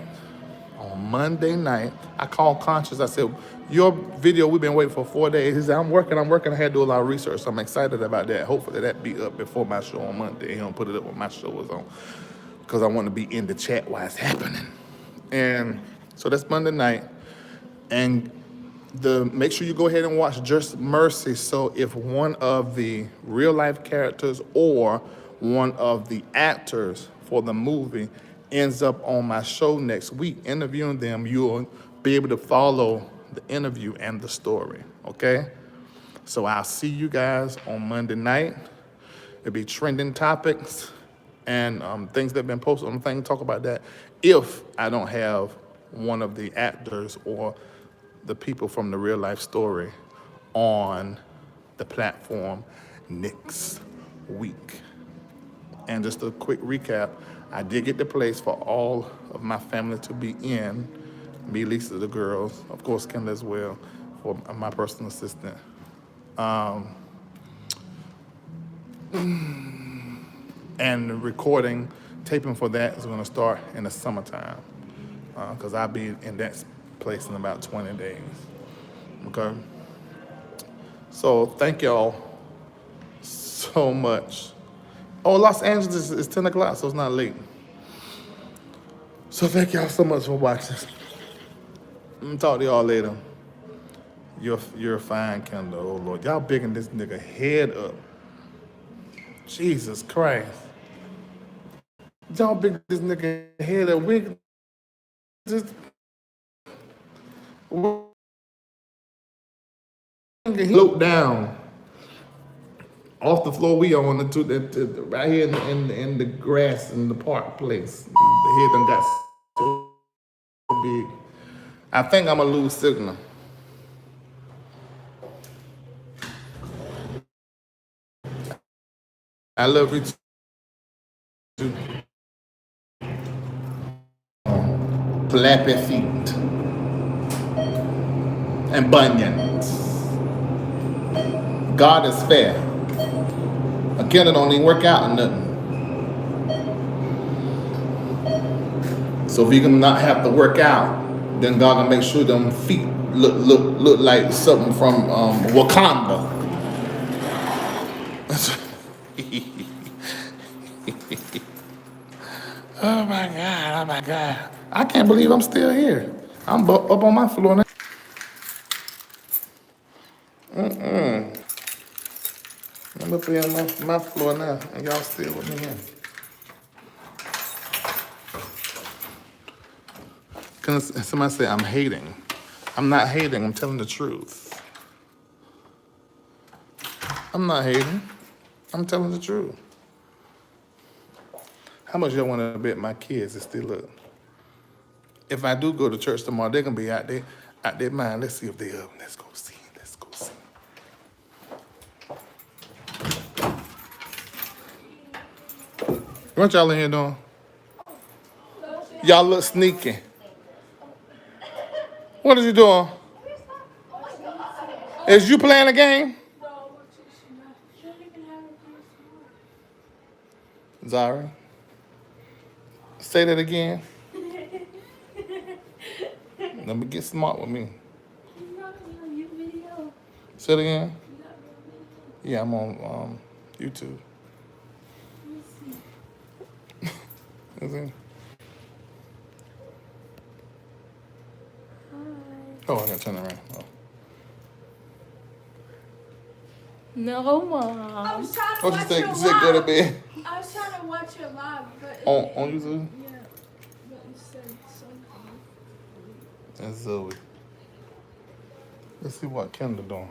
On Monday night, I called Conscious. I said, your video, we've been waiting for 4 days. He said, I'm working. I had to do a lot of research. So I'm excited about that. Hopefully that be up before my show on Monday. He don't put it up when my show was on, because I want to be in the chat while it's happening. And so that's Monday night. And make sure you go ahead and watch Just Mercy. So if one of the real life characters or one of the actors for the movie ends up on my show next week interviewing them, you'll be able to follow the interview and the story, okay? So I'll see you guys on Monday night. It'll be trending topics and things that have been posted on the thing, talk about that, if I don't have one of the actors or the people from the real life story on the platform next week. And just a quick recap, I did get the place for all of my family to be in, me, Lisa, the girls, of course, Kendall as well, for my personal assistant. And the recording, taping for that is gonna start in the summertime, because I'll be in that place in about 20 days, okay? So thank y'all so much. Oh, Los Angeles is 10 o'clock, so it's not late. So thank y'all so much for watching. I'm gonna talk to y'all later. You're fine, Kendall. Oh Lord, y'all bigging this nigga head up. Jesus Christ. Y'all big this nigga head up. We just He float down off the floor we on to right here in the grass in the park place. The head done got so big. I think I'm gonna lose signal. I love you too. Flappy feet and bunions. God is fair. Again, it don't even work out or nothing. So if you can not have to work out, then God gonna make sure them feet look like something from Wakanda. Oh my God, oh my God. I can't believe I'm still here. I'm up on my floor now. I'm up here on my floor now, and y'all still with me here. Can somebody say I'm hating? I'm not hating, I'm telling the truth. I'm not hating, I'm telling the truth. How much y'all want to bet my kids is still up? If I do go to church tomorrow, they're gonna be out their mind. Let's see if they up. Let's go see. Let's go see. What y'all in here doing? Y'all look sneaky. What is you doing? Is you playing a game? Zara, say that again. Let me get smart with me. Say it again. Yeah, I'm on YouTube. Oh, I gotta turn around. Oh. No, Mom. I was trying to watch your live. Go to bed. I was trying to watch your live, but on YouTube. Yeah, but you said something. That's Zoe. Let's see what Kendall doing.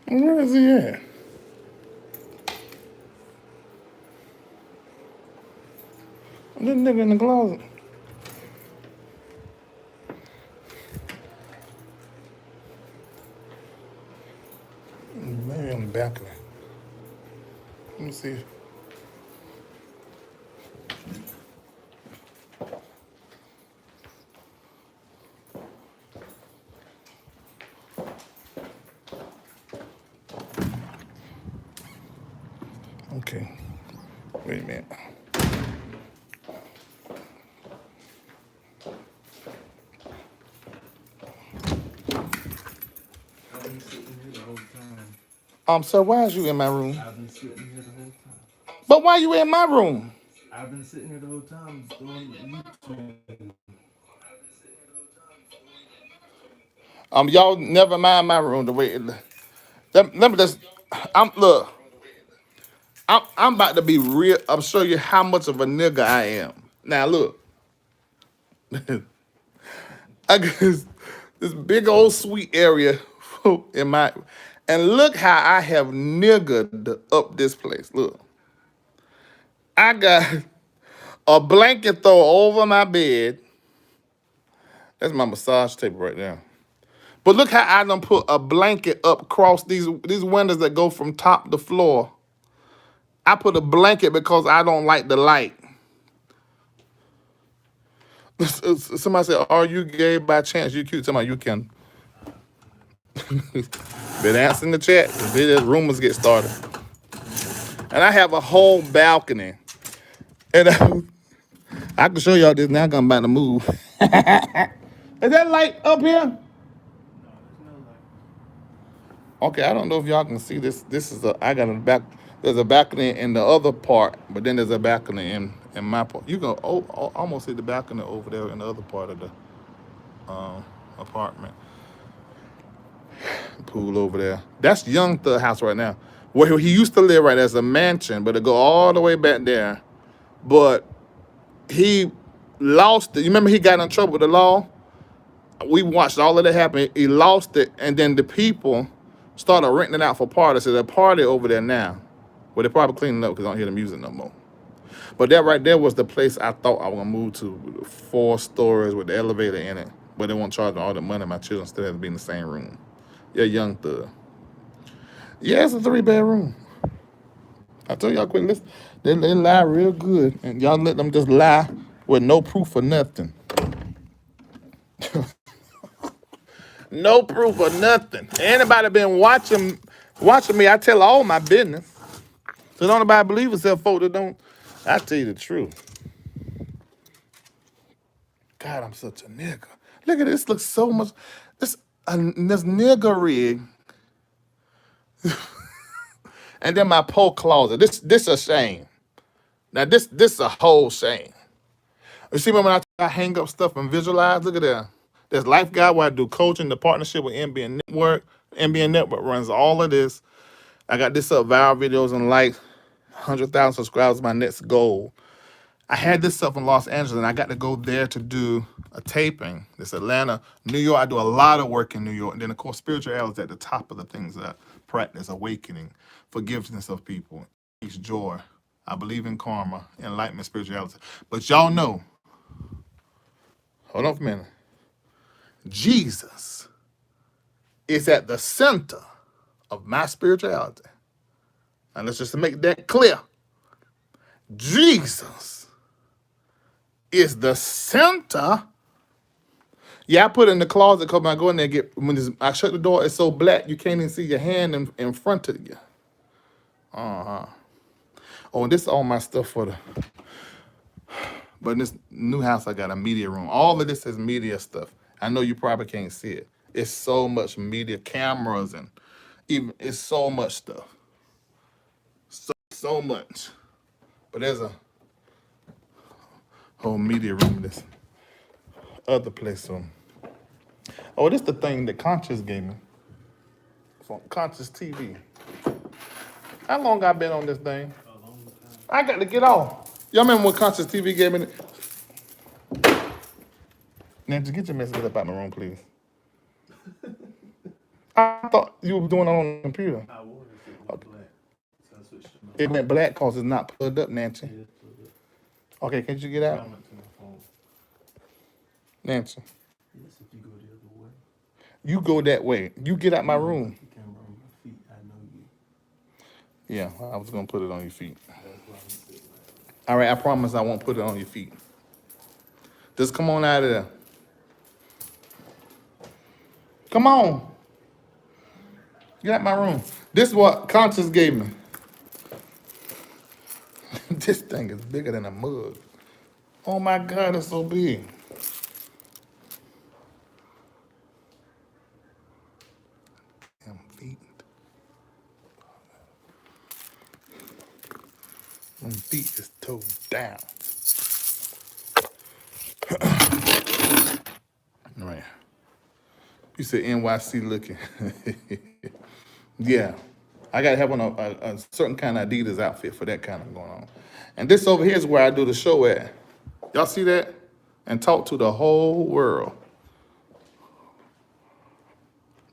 Where is he at? This nigga in the closet. Maybe on the balcony. Let me see. Okay. Wait a minute. I've been sitting here the whole time. So why is you in my room? I've been sitting here the whole time. But why you in my room? I've been sitting here the whole time doing YouTube. Y'all never mind my room the way it. Let me just. Look. I'm about to be real. I'll show you how much of a nigga I am. Now look. I got this big old sweet area in my, and look how I have niggered up this place. Look, I got a blanket throw over my bed. That's my massage table right there. But look how I done put a blanket up across these windows that go from top to floor. I put a blanket because I don't like the light. Somebody said, "Are you gay by chance? You cute." Somebody, you can. Been answering the chat. The rumors get started. And I have a whole balcony. And I can show y'all this now. I'm about to move. Is that light up here? Okay, I don't know if y'all can see this. This is I got a back. There's a balcony in the other part, but then there's a balcony in my part. You can almost see the balcony over there in the other part of the. apartment. Pool over there. That's Young Thug house right now. Where he used to live right there's a mansion, but it go all the way back there. But he lost it. You remember he got in trouble with the law? We watched all of that happen. He lost it, and then the people started renting it out for parties. So there's a party over there now. Well, they're probably cleaning up because I don't hear the music no more. But that right there was the place I thought I was gonna move to. 4 stories with the elevator in it. But they won't charge me all the money. My children still have to be in the same room. Yeah, Young Thug. Yeah, it's a 3-bedroom. I told y'all quit listen. They lie real good. And y'all let them just lie with no proof or nothing. No proof or nothing. Anybody been watching me, I tell all my business. So don't nobody believe itself, folk that don't. I tell you the truth. God, I'm such a nigga. Look at this. Looks so much. This nigga rig. And then my pole closet. This a shame. Now this a whole shame. You see when I hang up stuff and visualize? Look at that. There's Life Guide where I do coaching, the partnership with MBNNetwork. MBNNetwork runs all of this. I got this up, viral videos and likes. 100,000 subscribers, my next goal. I had this up in Los Angeles, and I got to go there to do a taping. This Atlanta, New York. I do a lot of work in New York. And then, of course, spirituality is at the top of the things that I practice, awakening, forgiveness of people, peace, joy. I believe in karma, enlightenment, spirituality. But y'all know, hold on for a minute, Jesus is at the center of my spirituality. And let's just make that clear. Jesus is the center. Yeah, I put it in the closet because when I go in there, I shut the door, it's so black you can't even see your hand in front of you. Oh, this is all my stuff for the. But in this new house, I got a media room. All of this is media stuff. I know you probably can't see it. It's so much media, cameras, and even it's so much stuff. So much. But there's a whole media room in this other place. So. Oh, this is the thing that Conscious gave me. From Conscious TV. How long I been on this thing? I got to get off. Y'all remember when Conscious TV gave me? Nancy, get your messages up out my room, please. I thought you were doing it on the computer. I was. It went black. So I switched to my It went black because it's not plugged up, Nancy. head to the Okay, can't you get out? comment to my phone. Nancy, Yes, if you go the other way. you go that way. You get out my room. Put the camera on my feet. I know you. Yeah, I was going to put it on your feet. That's why I'm sitting like All right, I promise I won't put it on your feet. Just come on out of there. Come on. Get out my room. This is what Conscious gave me. This thing is bigger than a mug. Oh my God, it's so big. Damn feet. My feet is toe down. All right. You said NYC looking. Yeah. I got to have on a certain kind of Adidas outfit for that kind of going on. And this over here is where I do the show at. Y'all see that? And talk to the whole world.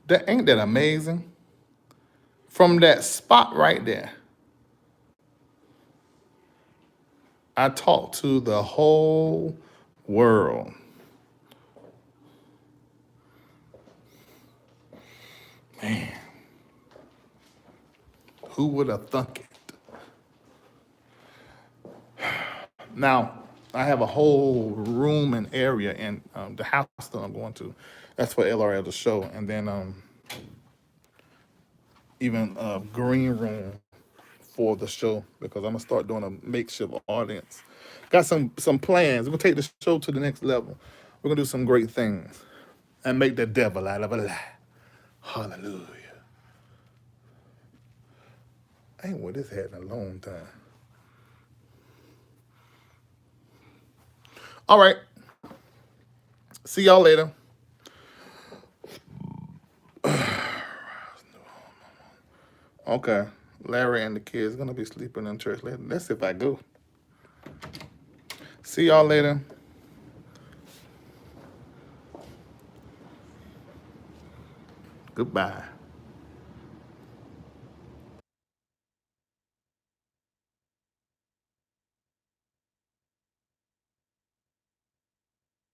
That ain't that amazing? From that spot right there, I talk to the whole world. Man, who would have thunk it? Now, I have a whole room and area in the house that I'm going to. That's for LRL, the show. And then even a green room for the show because I'm going to start doing a makeshift audience. Got some plans. We're going to take the show to the next level. We're going to do some great things and make the devil out of a lie. Hallelujah. I ain't wore this hat in a long time. All right. See y'all later. Okay. Larry and the kids gonna be sleeping in church later. Let's see if I go. See y'all later. Goodbye.